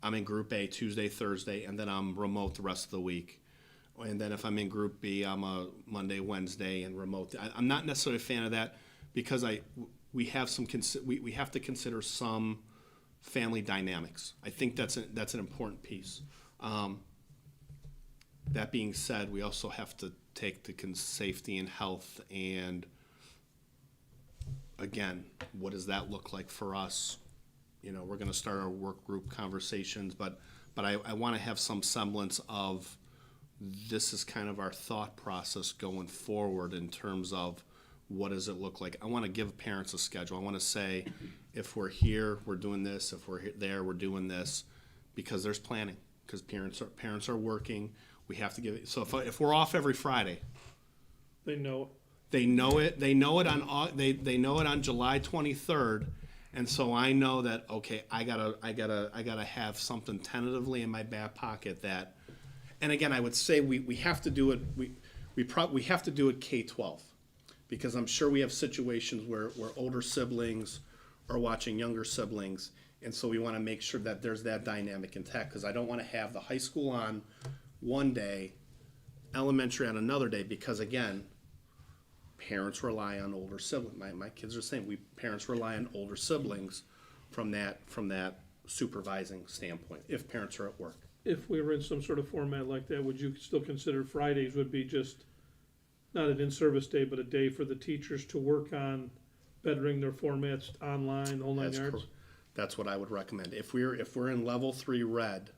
I'm in Group A Tuesday, Thursday, and then I'm remote the rest of the week. And then if I'm in Group B, I'm a Monday, Wednesday, and remote. I'm not necessarily a fan of that because we have we have to consider some family dynamics. I think that's an important piece. That being said, we also have to take the safety and health, and again, what does that look like for us? You know, we're going to start our work group conversations, but I want to have some semblance of this is kind of our thought process going forward in terms of what does it look like. I want to give parents a schedule. I want to say, if we're here, we're doing this. If we're there, we're doing this, because there's planning. Because parents are working. We have to give it. So if we're off every Friday, They know. they know it. They know it on July 23rd, and so I know that, okay, I gotta have something tentatively in my back pocket that. And again, I would say we have to do it. We have to do it K-12, because I'm sure we have situations where older siblings are watching younger siblings, and so we want to make sure that there's that dynamic intact. Because I don't want to have the high school on one day, elementary on another day, because again, parents rely on older siblings. My kids are saying parents rely on older siblings from that supervising standpoint if parents are at work. If we were in some sort of format like that, would you still consider Fridays would be just not an in-service day, but a day for the teachers to work on bettering their formats online, whole nine yards? That's what I would recommend. If we're in level 3 red,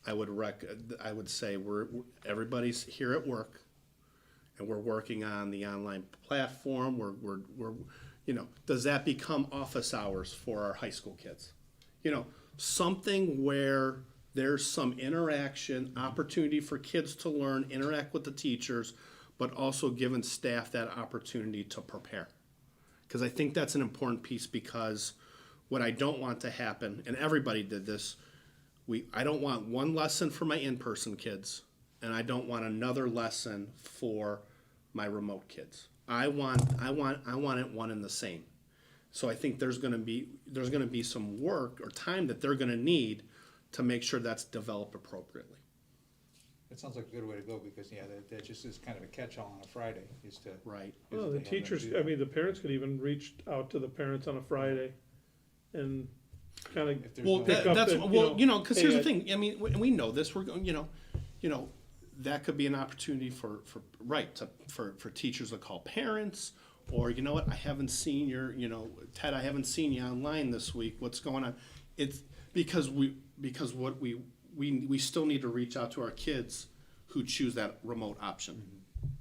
I would say everybody's here at work, and we're working on the online platform. We're does that become office hours for our high school kids? Something where there's some interaction, opportunity for kids to learn, interact with the teachers, but also giving staff that opportunity to prepare. Because I think that's an important piece, because what I don't want to happen, and everybody did this, I don't want one lesson for my in-person kids, and I don't want another lesson for my remote kids. I want it one and the same. So I think there's going to be some work or time that they're going to need to make sure that's developed appropriately. That sounds like a good way to go, because, yeah, that just is kind of a catch-all on a Friday, is to. Right. Well, is the to have them teachers, do that. the parents could even reach out to the parents on a Friday and kind of If there's Well, no- pick up that's that, because hey, here's the thing. I mean, we know this. We're going, that could be an opportunity for teachers to call parents, or you know what, I haven't seen Ted, I haven't seen you online this week. What's going on? It's because we still need to reach out to our kids who choose that remote option. Mm-hmm.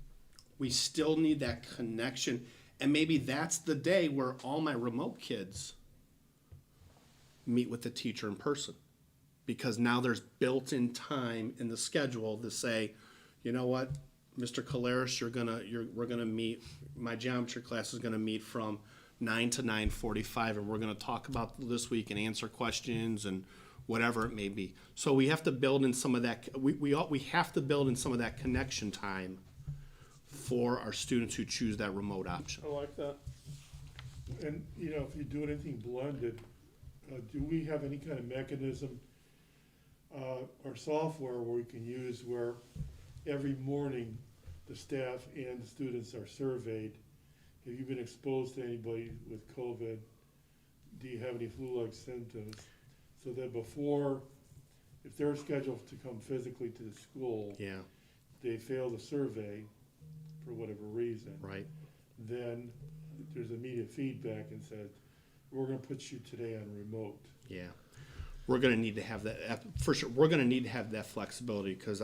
We still need that connection, and maybe that's the day where all my remote kids meet with the teacher in person, because now there's built-in time in the schedule to say, you know what, Mr. Caleris, we're gonna meet. My geometry class is gonna meet from 9 to 9:45, and we're gonna talk about this week and answer questions and whatever it may be. So we have to build in some of that. We have to build in some of that connection time for our students who choose that remote option. I like that. And, if you do anything blended, do we have any kind of mechanism or software where we can use where every morning the staff and the students are surveyed? Have you been exposed to anybody with COVID? Do you have any flu-like symptoms? So that before, if they're scheduled to come physically to the school, Yeah, they fail the survey for whatever reason, right. then there's immediate feedback and says, we're gonna put you today on remote. Yeah, we're going to need to have that for sure. We're going to need to have that flexibility, because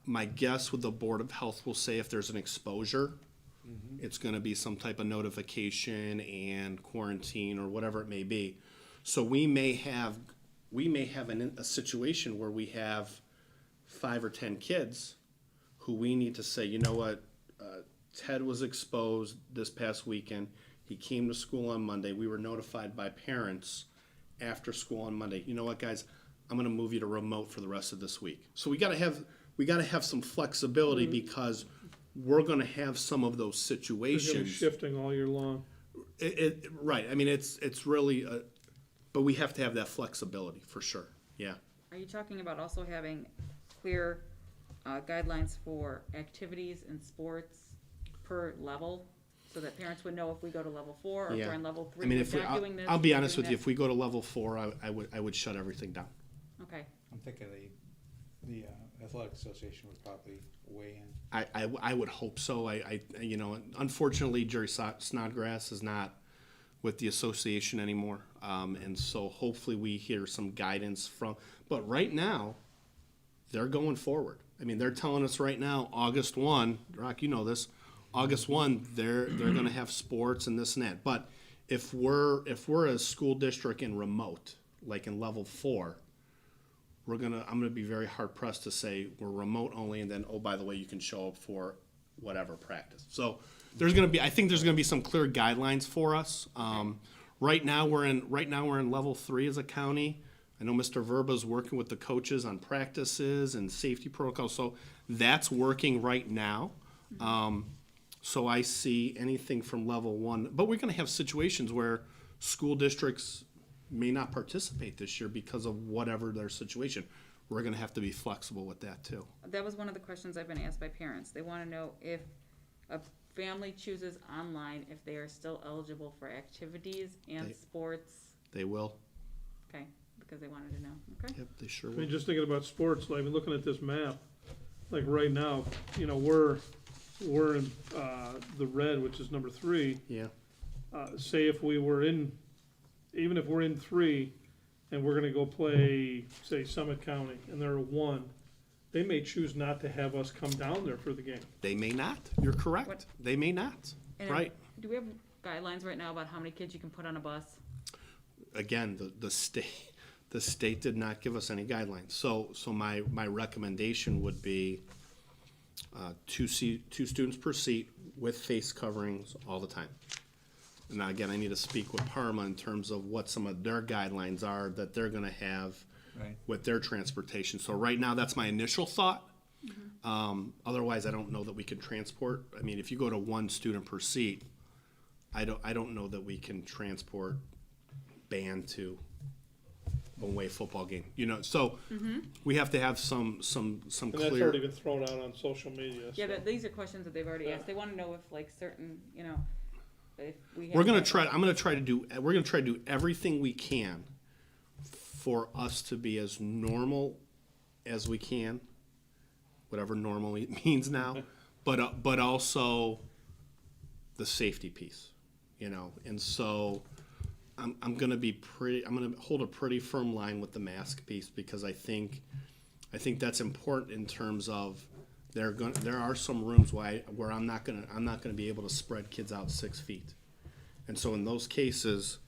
my guess with the Board of Health will say if there's an exposure, it's going to be some type of notification and quarantine or whatever it may be. So we may have a situation where we have 5 or 10 kids who we need to say, you know what, Ted was exposed this past weekend. He came to school on Monday. We were notified by parents after school on Monday. You know what, guys? I'm going to move you to remote for the rest of this week. So we got to have some flexibility, because we're going to have some of those They're gonna be situations. shifting all year long. Right. I mean, it's really, but we have to have that flexibility for sure. Yeah. Are you talking about also having clear guidelines for activities and sports per level, so that parents would know if we go to level 4 or if Yeah. we're in level 3, I mean, we're not doing this. I'll be we're honest doing with you. that? If we go to level 4, I would shut everything down. Okay. I'm thinking the athletic association would probably weigh in. I would hope so. Unfortunately, Jerry Snodgrass is not with the association anymore, and so hopefully we hear some guidance from. But right now, they're going forward. I mean, they're telling us right now, August 1, Rock, you know this, August 1, they're going to have sports and this and that. But if we're a school district in remote, like in level 4, I'm gonna be very hard pressed to say we're remote only, and then, oh, by the way, you can show up for whatever practice. So I think there's gonna be some clear guidelines for us. Right now we're in level 3 as a county. I know Mr. Verba's working with the coaches on practices and safety protocols, so that's working right now. So I see anything from level 1, but we're gonna have situations where school districts may not participate this year because of whatever their situation. We're gonna have to be flexible with that too. That was one of the questions I've been asked by parents. They wanna know if a family chooses online, if they are still eligible for activities and sports. They will. Okay, because they wanted to know, okay? Yep, they sure I mean, will. just thinking about sports, like, looking at this map, like right now, you know, we're in, the red, which is number 3. Yeah, Say if we were even if we're in 3 and we're gonna go play, say, Summit County, and they're a 1, they may choose not to have us come down there for the game. they may not. You're correct. What- They may not. And Right. do we have guidelines right now about how many kids you can put on a bus? Again, the state did not give us any guidelines. So my recommendation would be 2 students per seat with face coverings all the time. Now, again, I need to speak with Parma in terms of what some of their guidelines are that they're gonna have Right. with their transportation. So right now, that's my initial thought. Otherwise, I don't know that we can transport. I mean, if you go to 1 student per seat, I don't know that we can transport band to a away football game. You know, so we have to have some And that's clear. already been thrown out on social media. Yeah, so. but these are questions that they've already asked. They wanna know if like certain, you know, if we have. We're gonna like- try. I'm gonna try to do. We're gonna try to do everything we can for us to be as normal as we can, whatever normal means now, but also the safety piece, you know. And so I'm gonna be pretty. I'm gonna hold a pretty firm line with the mask piece because I think that's important in terms of there are some rooms where I'm not gonna be able to spread kids out 6 feet, and so in those cases,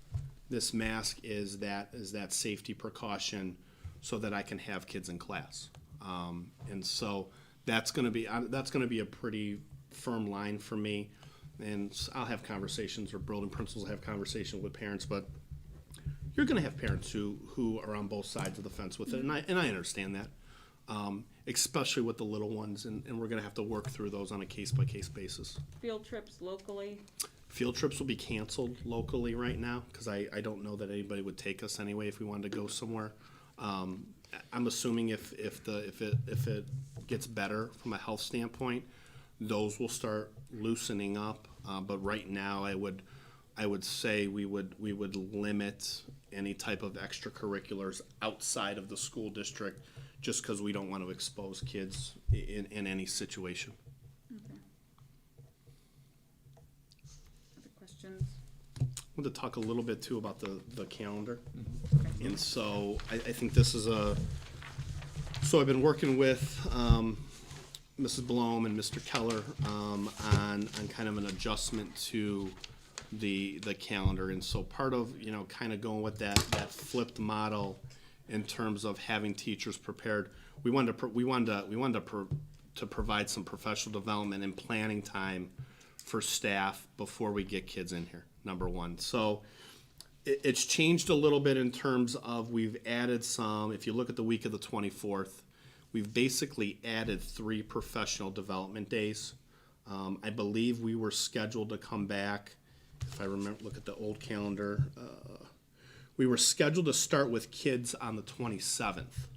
this mask is that safety precaution so that I can have kids in class, and so that's gonna be a pretty firm line for me, and I'll have conversations, or building principals will have conversations with parents, but you're gonna have parents who are on both sides of the fence with it, and I understand that. Especially with the little ones, and we're gonna have to work through those on a case-by-case basis. Field trips locally, Field trips will be canceled locally right now, because I don't know that anybody would take us anyway if we wanted to go somewhere. I'm assuming if it gets better from a health standpoint, those will start loosening up, but right now I would say we would limit any type of extracurriculars outside of the school district, just because we don't want to expose kids in any situation. okay. Other questions? I want to talk a little bit too about the calendar. And so I think this is so I've been working with Mrs. Blom and Mr. Keller on kind of an adjustment to the calendar. And so part of, you know, kind of going with that flipped model in terms of having teachers prepared, we wanted to provide some professional development and planning time for staff before we get kids in here, number one. So it's changed a little bit in terms of we've added some, if you look at the week of the 24th, we've basically added 3 professional development days. I believe we were scheduled to come back, if I remember, look at the old calendar, we were scheduled to start with kids on the 27th.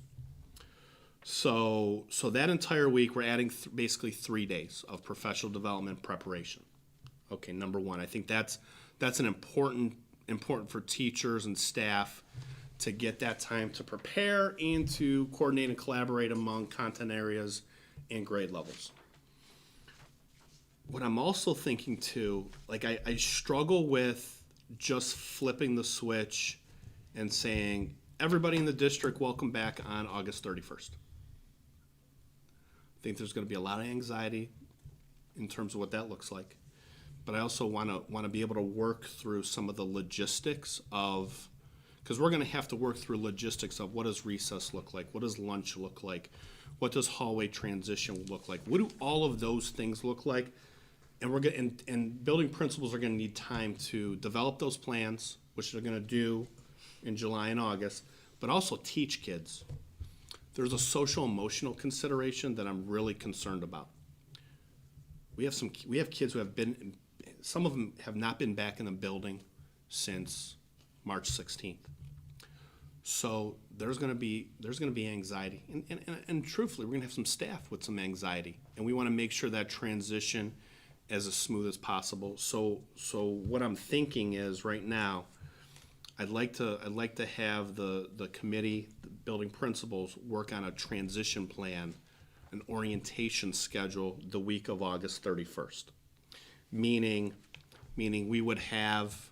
So that entire week, we're adding basically 3 days of professional development preparation. Okay, number one, I think that's an important for teachers and staff to get that time to prepare and to coordinate and collaborate among content areas and grade levels. What I'm also thinking too, like I struggle with just flipping the switch and saying, everybody in the district, welcome back on August 31st. I think there's going to be a lot of anxiety in terms of what that looks like. But I also want to be able to work through some of the logistics of, because we're going to have to work through logistics of what does recess look like, what does lunch look like, what does hallway transition look like, what do all of those things look like, and we're going and building principals are going to need time to develop those plans, which they're going to do in July and August, but also teach kids. There's a social emotional consideration that I'm really concerned about. We have kids who have been, some of them have not been back in the building since March 16th. So there's going to be anxiety, and truthfully, we're going to have some staff with some anxiety, and we want to make sure that transition as smooth as possible. So what I'm thinking is right now, I'd like to have the committee, the building principals, work on a transition plan, an orientation schedule the week of August 31st. Meaning we would have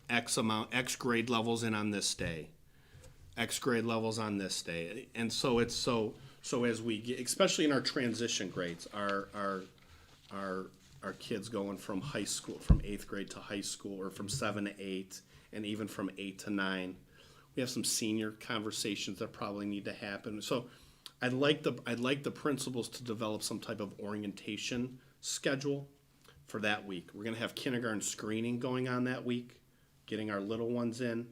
X grade levels in on this day, X grade levels on this day. And so it's so as we get, especially in our transition grades, our kids going from high school, from 8th grade to high school, or from 7 to 8, and even from 8 to 9. We have some senior conversations that probably need to happen. So I'd like the principals to develop some type of orientation schedule for that week. We're going to have kindergarten screening going on that week, getting our little ones in.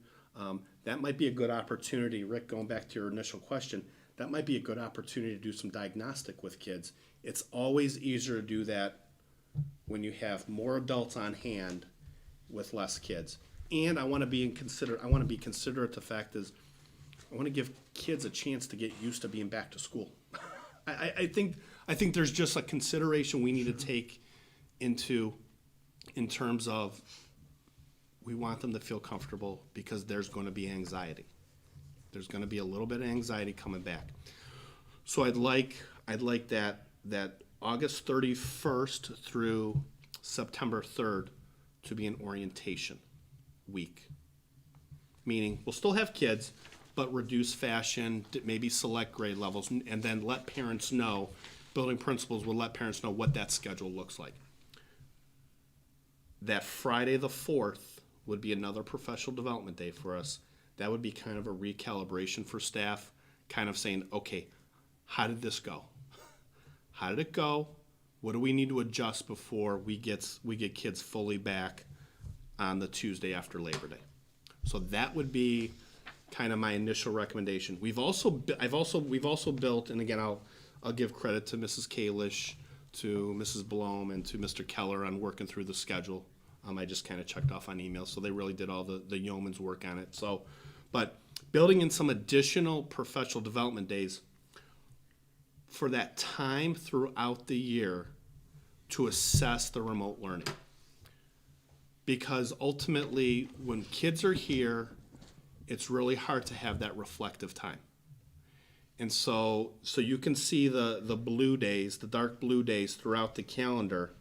That might be a good opportunity, Rick, going back to your initial question, that might be a good opportunity to do some diagnostic with kids. It's always easier to do that when you have more adults on hand with less kids. And I want to be considerate the fact is I want to give kids a chance to get used to being back to school. I think there's just a consideration we need to take in terms of we want them to feel comfortable because there's going to be anxiety. There's going to be a little bit of anxiety coming back. So I'd like that August 31st through September 3rd to be an orientation week. Meaning we'll still have kids, but reduce fashion, maybe select grade levels, and then let parents know, building principals will let parents know what that schedule looks like. That Friday the 4th would be another professional development day for us. That would be kind of a recalibration for staff, kind of saying, okay, how did this go? How did it go? What do we need to adjust before we get kids fully back on the Tuesday after Labor Day? So that would be kind of my initial recommendation. We've also built, and again, I'll give credit to Mrs. Kalish, to Mrs. Blom, and to Mr. Keller on working through the schedule. I just kind of checked off on emails, so they really did all the yeoman's work on it. So, but building in some additional professional development days for that time throughout the year to assess the remote learning. Because ultimately, when kids are here, it's really hard to have that reflective time. And so you can see the blue days, the dark blue days throughout the calendar.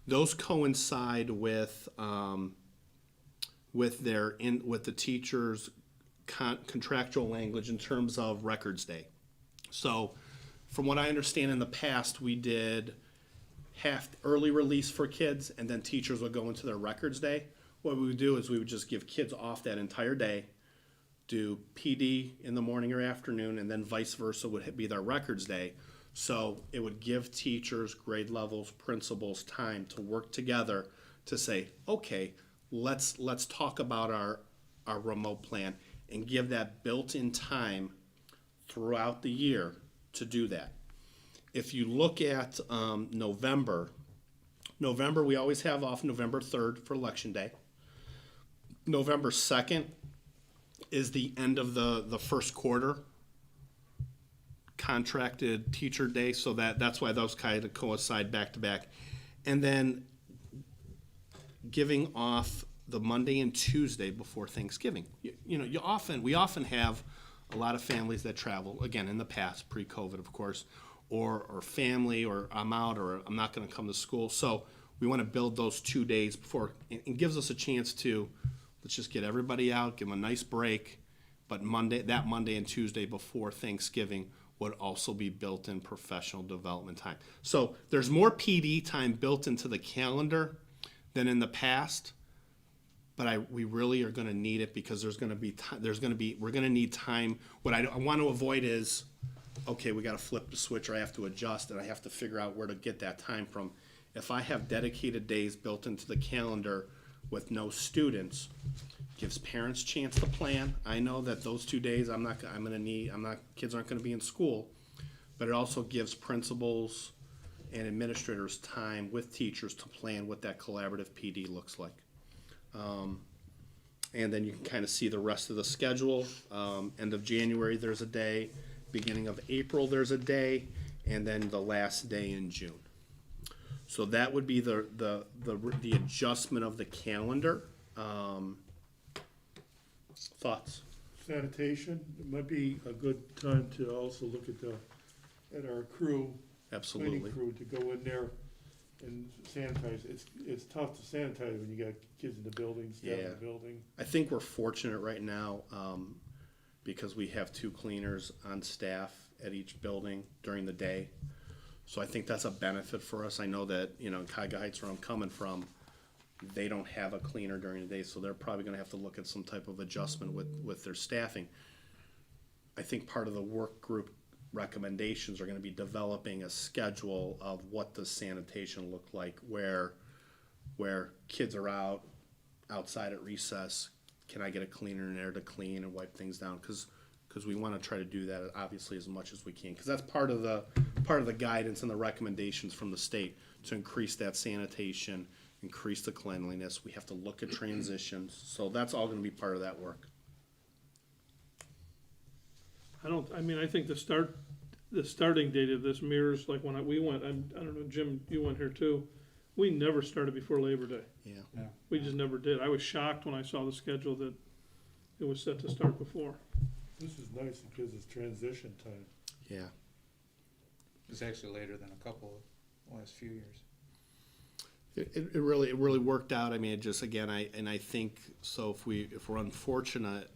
Those coincide with the teacher's contractual language in terms of Records Day. So, from what I understand in the past, we did half early release for kids, and then teachers would go into their Records Day. What we would do is we would just give kids off that entire day, do PD in the morning or afternoon, and then vice versa would be their Records Day. So it would give teachers, grade levels, principals time to work together to say, okay, let's talk about our remote plan and give that built-in time throughout the year to do that. If you look at November, we always have off November 3rd for Election Day. November 2nd is the end of the first quarter contracted teacher day, so that's why those kind of coincide back to back. And then giving off the Monday and Tuesday before Thanksgiving. We often have a lot of families that travel, again, in the past, pre-COVID, of course, or family, or I'm out, or I'm not going to come to school. So we want to build those 2 days before, and gives us a chance to, let's just get everybody out, give them a nice break, but Monday and Tuesday before Thanksgiving, would also be built-in professional development time. So there's more PD time built into the calendar than in the past, but we really are going to need it because we're going to need time. What I want to avoid is, okay, we got to flip the switch, or I have to adjust, and I have to figure out where to get that time from. If I have dedicated days built into the calendar with no students, gives parents chance to plan. I know that those 2 days kids aren't going to be in school, but it also gives principals and administrators time with teachers to plan what that collaborative PD looks like. And then you can kind of see the rest of the schedule. End of January, there's a day. Beginning of April, there's a day. And then the last day in June. So that would be the adjustment of the calendar. Thoughts? Sanitation, it might be a good time to also look at our crew. Absolutely. Cleaning crew to go in there and sanitize. It's tough to sanitize when you got kids in the building, staff in the building. I think we're fortunate right now because we have 2 cleaners on staff at each building during the day. So I think that's a benefit for us. I know that, in Cuyahoga Heights, where I'm coming from, they don't have a cleaner during the day, so they're probably going to have to look at some type of adjustment with their staffing. I think part of the work group recommendations are going to be developing a schedule of what does sanitation look like, where kids are outside at recess. Can I get a cleaner in there to clean and wipe things down? Because we want to try to do that obviously as much as we can, because that's part of the guidance and the recommendations from the state to increase that sanitation, increase the cleanliness. We have to look at transitions, so that's all going to be part of that work. I think the starting date of this mirrors like when we went. I don't know, Jim, you went here too. We never started before Labor Day. Yeah. We just never did. I was shocked when I saw the schedule that it was set to start before. This is nice because it's transition time. Yeah. It's actually later than a couple of the last few years. It really worked out. I mean, it just, again, I think so. If we're unfortunate,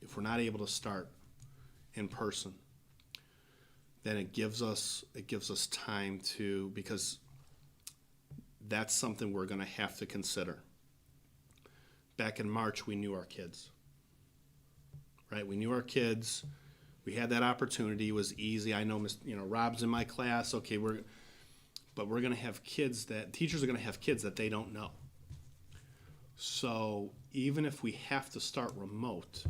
if we're not able to start in person, then it gives us time to, because that's something we're going to have to consider. Back in March, we knew our kids, right? We knew our kids. We had that opportunity. It was easy. I know, Rob's in my class. Okay, but we're going to have teachers are going to have kids that they don't know. So even if we have to start remote,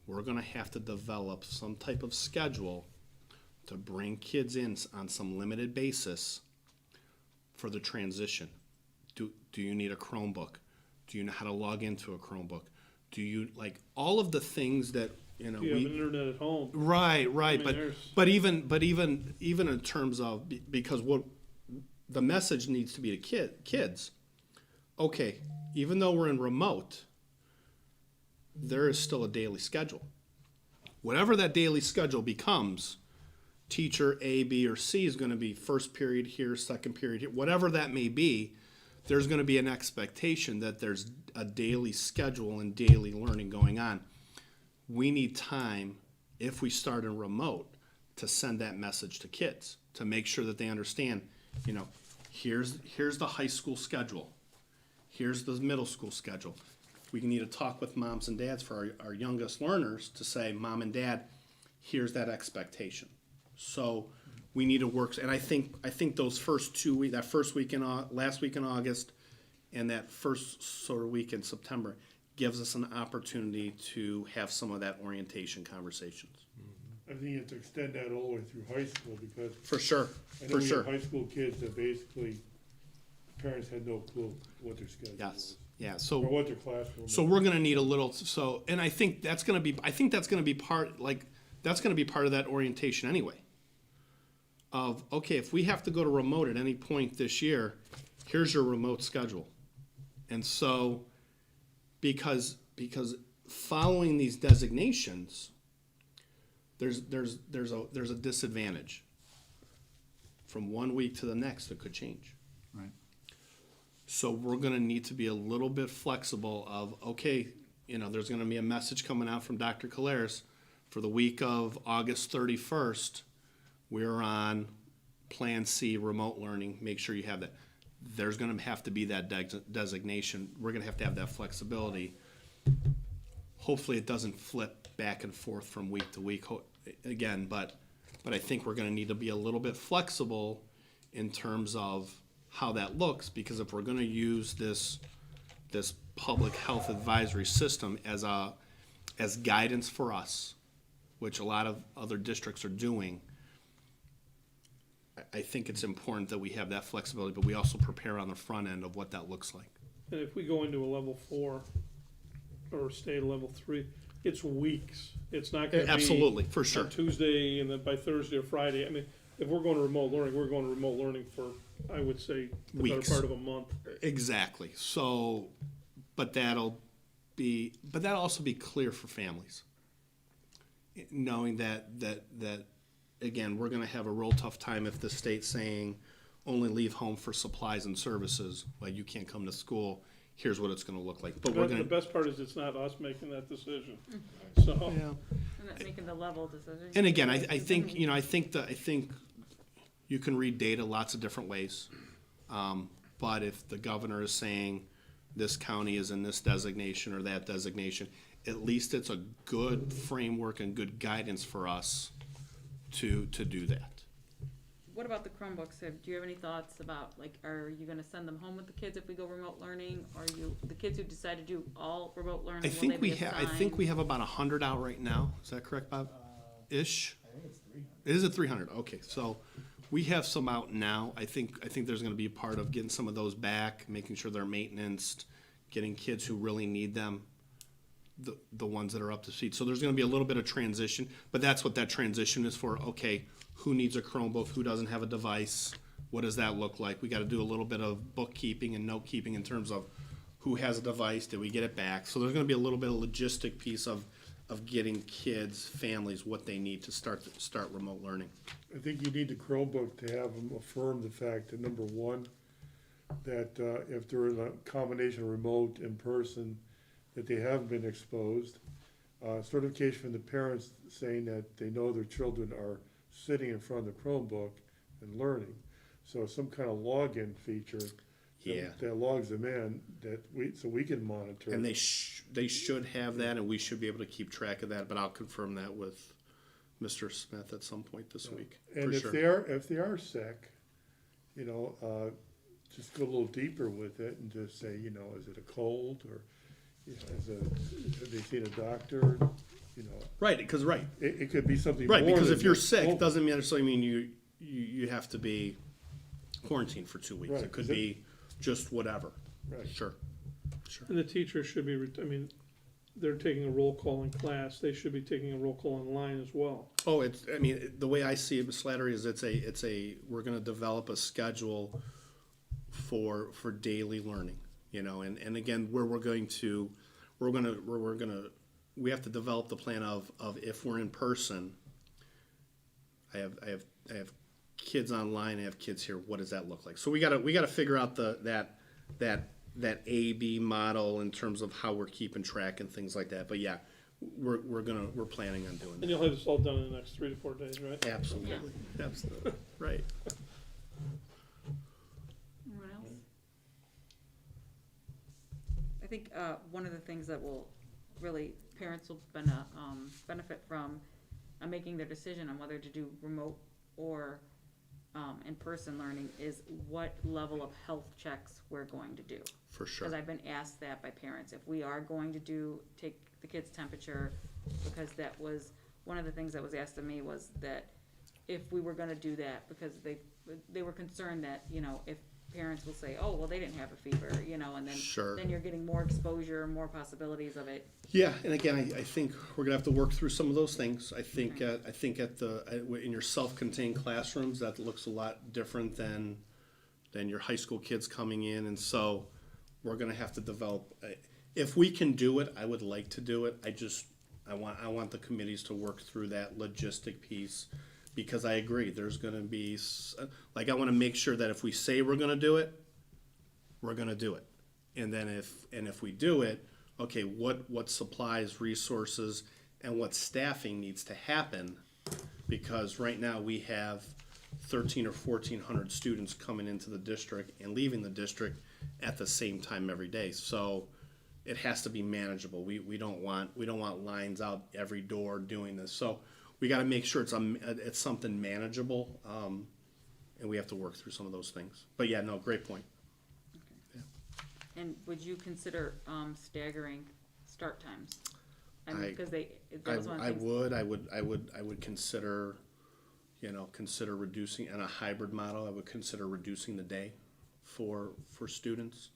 we're going to have to develop some type of schedule to bring kids in on some limited basis for the transition. Do you need a Chromebook? Do you know how to log into a Chromebook? Do you, all of the things that, Do you have internet at home? Right. I mean, But even in terms of, because what the message needs to be to kids, okay, even though we're in remote, there is still a daily schedule. Whatever that daily schedule becomes, teacher A, B, or C is going to be first period here, second period here, whatever that may be, there's going to be an expectation that there's a daily schedule and daily learning going on. We need time, if we start in remote, to send that message to kids, to make sure that they understand, here's the high school schedule. Here's the middle school schedule. We need to talk with moms and dads for our youngest learners to say, Mom and Dad, here's that expectation. So we need to work, and I think those first 2 weeks, that first week last week in August, and that first sort of week in September, gives us an opportunity to have some of that orientation conversations. I think you have to extend that all the way through high school because For sure. I know we have high school kids that basically parents had no clue what their schedule was. Yeah. Or So what their classroom was. we're going to need a little. So, and I think that's going to be part of that orientation anyway. Of, okay, if we have to go to remote at any point this year, here's your remote schedule. And so, because following these designations, there's a disadvantage. From 1 week to the next, it could change. Right. So we're going to need to be a little bit flexible of, okay, there's going to be a message coming out from Dr. Caleres For the week of August 31st, we're on Plan C, remote learning. Make sure you have that. There's going to have to be that designation. We're going to have that flexibility. Hopefully it doesn't flip back and forth from week to week again, but I think we're going to need to be a little bit flexible in terms of how that looks, because if we're going to use this public health advisory system as guidance for us, which a lot of other districts are doing, I think it's important that we have that flexibility, but we also prepare on the front end of what that looks like. And if we go into a level 4 or stay at level 3, it's weeks. It's not gonna be Absolutely, for sure. on Tuesday and then by Thursday or Friday. I mean, if we're going to remote learning, we're going to remote learning for, I would say, the better Weeks. part of a month. Exactly. So, but that'll also be clear for families, knowing that again, we're going to have a real tough time if the state's saying only leave home for supplies and services. Well, you can't come to school. Here's what it's going to look like. But we're The going to. best part is it's not us making that decision. So, Yeah. I'm not making the level decision. And again, I think I think you can read data lots of different ways. But if the governor is saying this county is in this designation or that designation, at least it's a good framework and good guidance for us to do that. What about the Chromebooks? Do you have any thoughts about, like, are you gonna send them home with the kids if we go remote learning? Or the kids who decide to do all remote learning, I will they think be we have. I assigned? think we have about 100 out right now. Is that correct, Bob? Ish. I think it's 300. Is it 300? Okay, so we have some out now. I think there's going to be a part of getting some of those back, making sure they're maintenanced, getting kids who really need them, the ones that are up to speed. So there's going to be a little bit of transition, but that's what that transition is for. Okay, who needs a Chromebook? Who doesn't have a device? What does that look like? We got to do a little bit of bookkeeping and note keeping in terms of who has a device, did we get it back? So there's going to be a little bit of logistic piece of getting kids, families, what they need to start remote learning. I think you need the Chromebook to have them affirm the fact that, number one, that if they're in a combination of remote and person, that they have been exposed. Certification from the parents saying that they know their children are sitting in front of the Chromebook and learning. So some kind of login feature Yeah. that logs them in, so we can monitor. And they should have that, and we should be able to keep track of that, but I'll confirm that with Mr. Smith at some point this week, And for if sure. if they are sick, just go a little deeper with it and just say, is it a cold, or, have they seen a doctor, Right, because, right, It could be something right, more because than if you're just sick, COVID. doesn't necessarily mean you have to be quarantined for 2 weeks. Right, It could 'cause be just whatever. Right. Sure. and the teacher should be, they're taking a roll call in class. They should be taking a roll call online as well. Oh, the way I see it, Ms. Slattery, is we're gonna develop a schedule for daily learning, and again, we have to develop the plan of if we're in person, I have kids online, I have kids here, what does that look like? So we gotta figure out that A/B model in terms of how we're keeping track and things like that, but yeah, we're planning on doing And that. you'll have this all done in the next 3 to 4 days, right? Absolutely, absolutely, right. Anyone else? I think one of the things that will really, parents will benefit from making their decision on whether to do remote or in-person learning is what level of health checks we're going to do. For sure. Because I've been asked that by parents, if we are going to take the kid's temperature, because that was, one of the things that was asked of me was that if we were gonna do that, because they were concerned that, if parents will say, oh, well, they didn't have a fever, and then Sure. then you're getting more exposure, more possibilities of it. Yeah, and again, I think we're gonna have to work through some of those things. I think in your self-contained classrooms, that looks a lot different than your high school kids coming in, and so we're gonna have to develop. If we can do it, I would like to do it. I want the committees to work through that logistic piece, because I agree, there's gonna be, I wanna make sure that if we say we're gonna do it, we're gonna do it. And then if we do it, okay, what supplies, resources, and what staffing needs to happen, because right now we have 13 or 1400 students coming into the district and leaving the district at the same time every day. So it has to be manageable. We don't want lines out every door doing this. So we got to make sure it's something manageable, and we have to work through some of those things. But yeah, no, great point. And would you consider staggering start times? I mean, I- because that was one of the I things. would consider, consider reducing, in a hybrid model, I would consider reducing the day for students.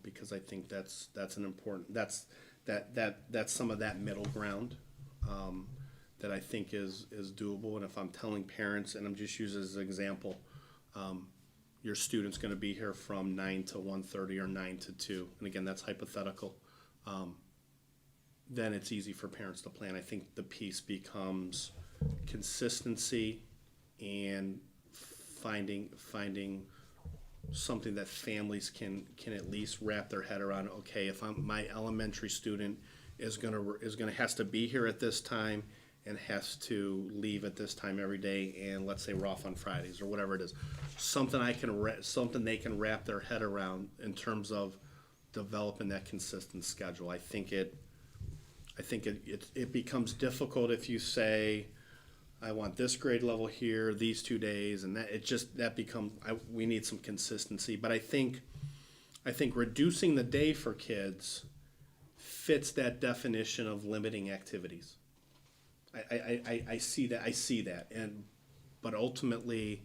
Because I think that's an important, that's some of that middle ground, that I think is doable. And if I'm telling parents, and I'm just using as an example, your student's gonna be here from 9 to 1:30 or 9 to 2, and again, that's hypothetical, then it's easy for parents to plan. I think the piece becomes consistency and finding something that families can at least wrap their head around. Okay, if my elementary student has to be here at this time and has to leave at this time every day, and let's say we're off on Fridays or whatever it is, something they can wrap their head around in terms of developing that consistent schedule. I think it becomes difficult if you say, I want this grade level here, these 2 days, and we need some consistency. But I think reducing the day for kids fits that definition of limiting activities. I see that, but ultimately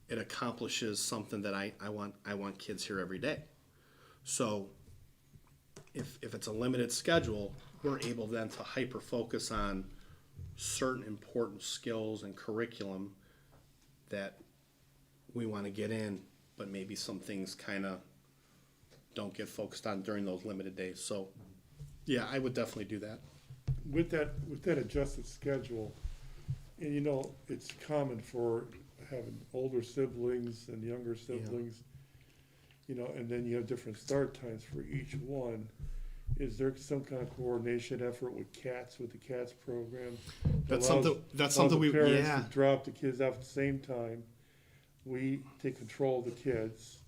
it accomplishes something that I want kids here every day. So if it's a limited schedule, we're able then to hyper focus on certain important skills and curriculum that we want to get in, but maybe some things kind of don't get focused on during those limited days. So yeah, I would definitely do that. With that adjusted schedule, and it's common for having older siblings and younger siblings, and then you have different start times for each one. Is there some kind of coordination effort with the CATS program? That's allows something the parents yeah. to drop the kids off at the same time. We take control of the kids,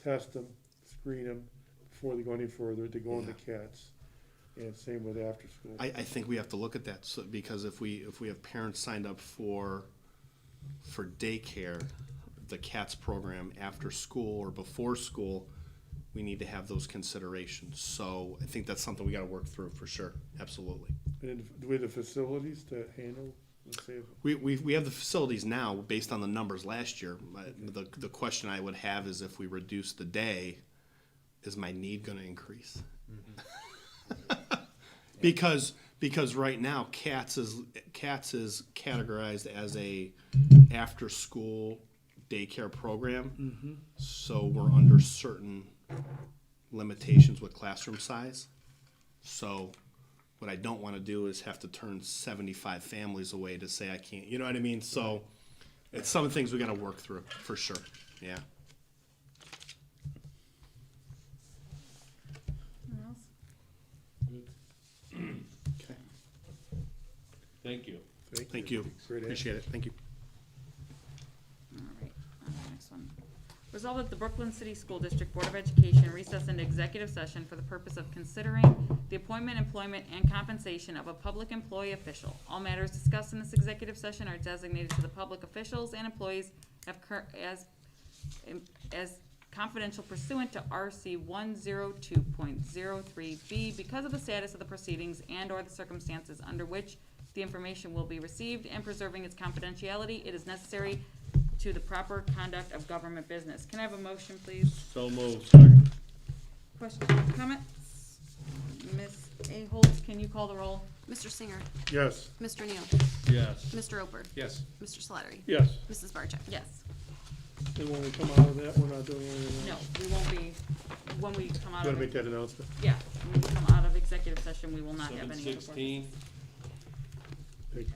test them, screen them before they go any further. They go into CATS, and same with after school. I think we have to look at that, because if we have parents signed up for daycare, the CATS program after school or before school, we need to have those considerations. So I think that's something we got to work through for sure. Absolutely. And do we have the facilities to handle? Let's say, We have the facilities now based on the numbers last year. The question I would have is, if we reduce the day, is my need going to increase? Because right now CATS is categorized as a after school daycare program. So we're under certain limitations with classroom size. So what I don't want to do is have to turn 75 families away to say I can't, you know what I mean? So it's some of the things we got to work through for sure. Yeah. Anyone else? Okay. Thank you. Thank you. Great Appreciate it. Thank you. All right, on to the next one. Resolved that the Brooklyn City School District Board of Education recess into executive session for the purpose of considering the appointment, employment, and compensation of a public employee official. All matters discussed in this executive session are designated to the public officials and employees as confidential pursuant to RC 102.03B because of the status of the proceedings and/or the circumstances under which the information will be received, and preserving its confidentiality, it is necessary to the proper conduct of government business. Can I have a motion, please? So moved. Questions, comments? Ms. Aholtz, can you call the roll? Mr. Singer. yes. Mr. Neal. Yes. Mr. Roper. Yes. Mr. Slattery. Yes. Mrs. Barcheck. Yes. And when we come out of that, we're not doing anything No, else? we won't be, when we come out Gotta of, make that announcement? yeah, when we come out of executive session, we will not have any other purposes. 7:16. Thank you.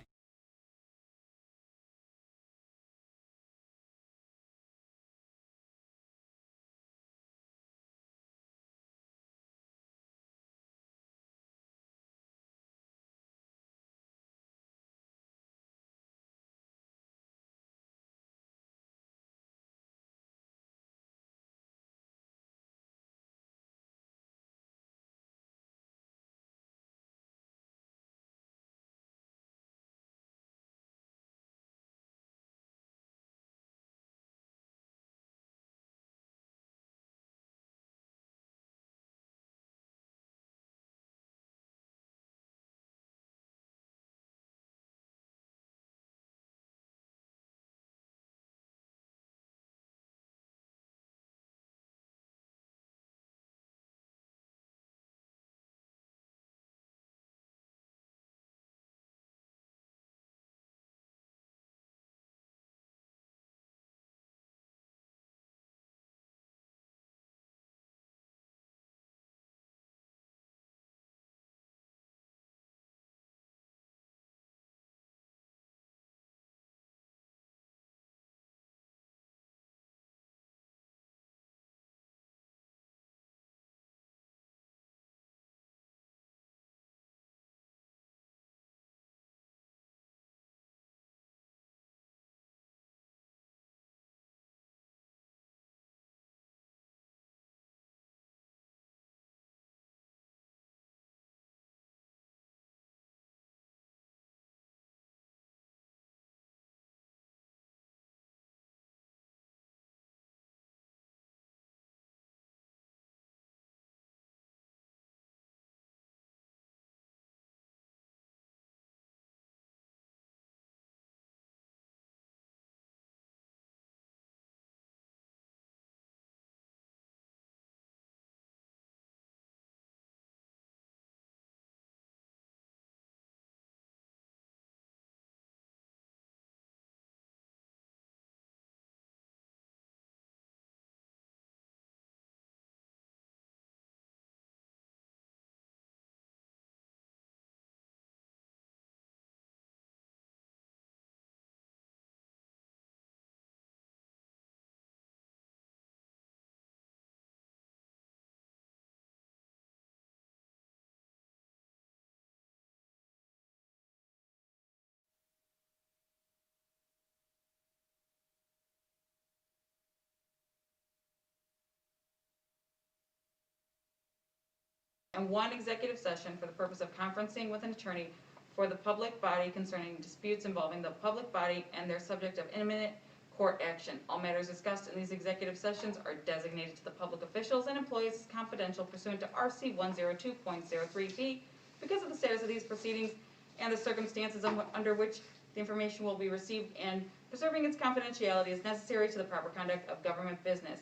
and one executive session for the purpose of conferencing with an attorney for the public body concerning disputes involving the public body and their subject of imminent court action. All matters discussed in these executive sessions are designated to the public officials and employees as confidential pursuant to RC 102.03B because of the status of these proceedings and the circumstances under which the information will be received, and preserving its confidentiality is necessary to the proper conduct of government business.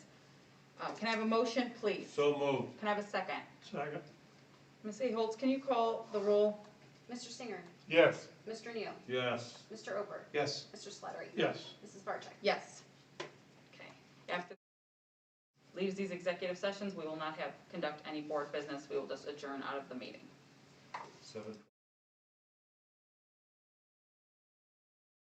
Can I have a motion, please? So moved. Can I have a second? Second. Ms. Holtz, can you call the roll? Mr. Singer. Yes. Mr. Neal. Yes. Mr. Ober. Yes. Mr. Slattery. Yes. Mrs. Barcheck. Yes. Okay. After leaves these executive sessions, we will not conduct any board business. We will just adjourn out of the meeting. 7.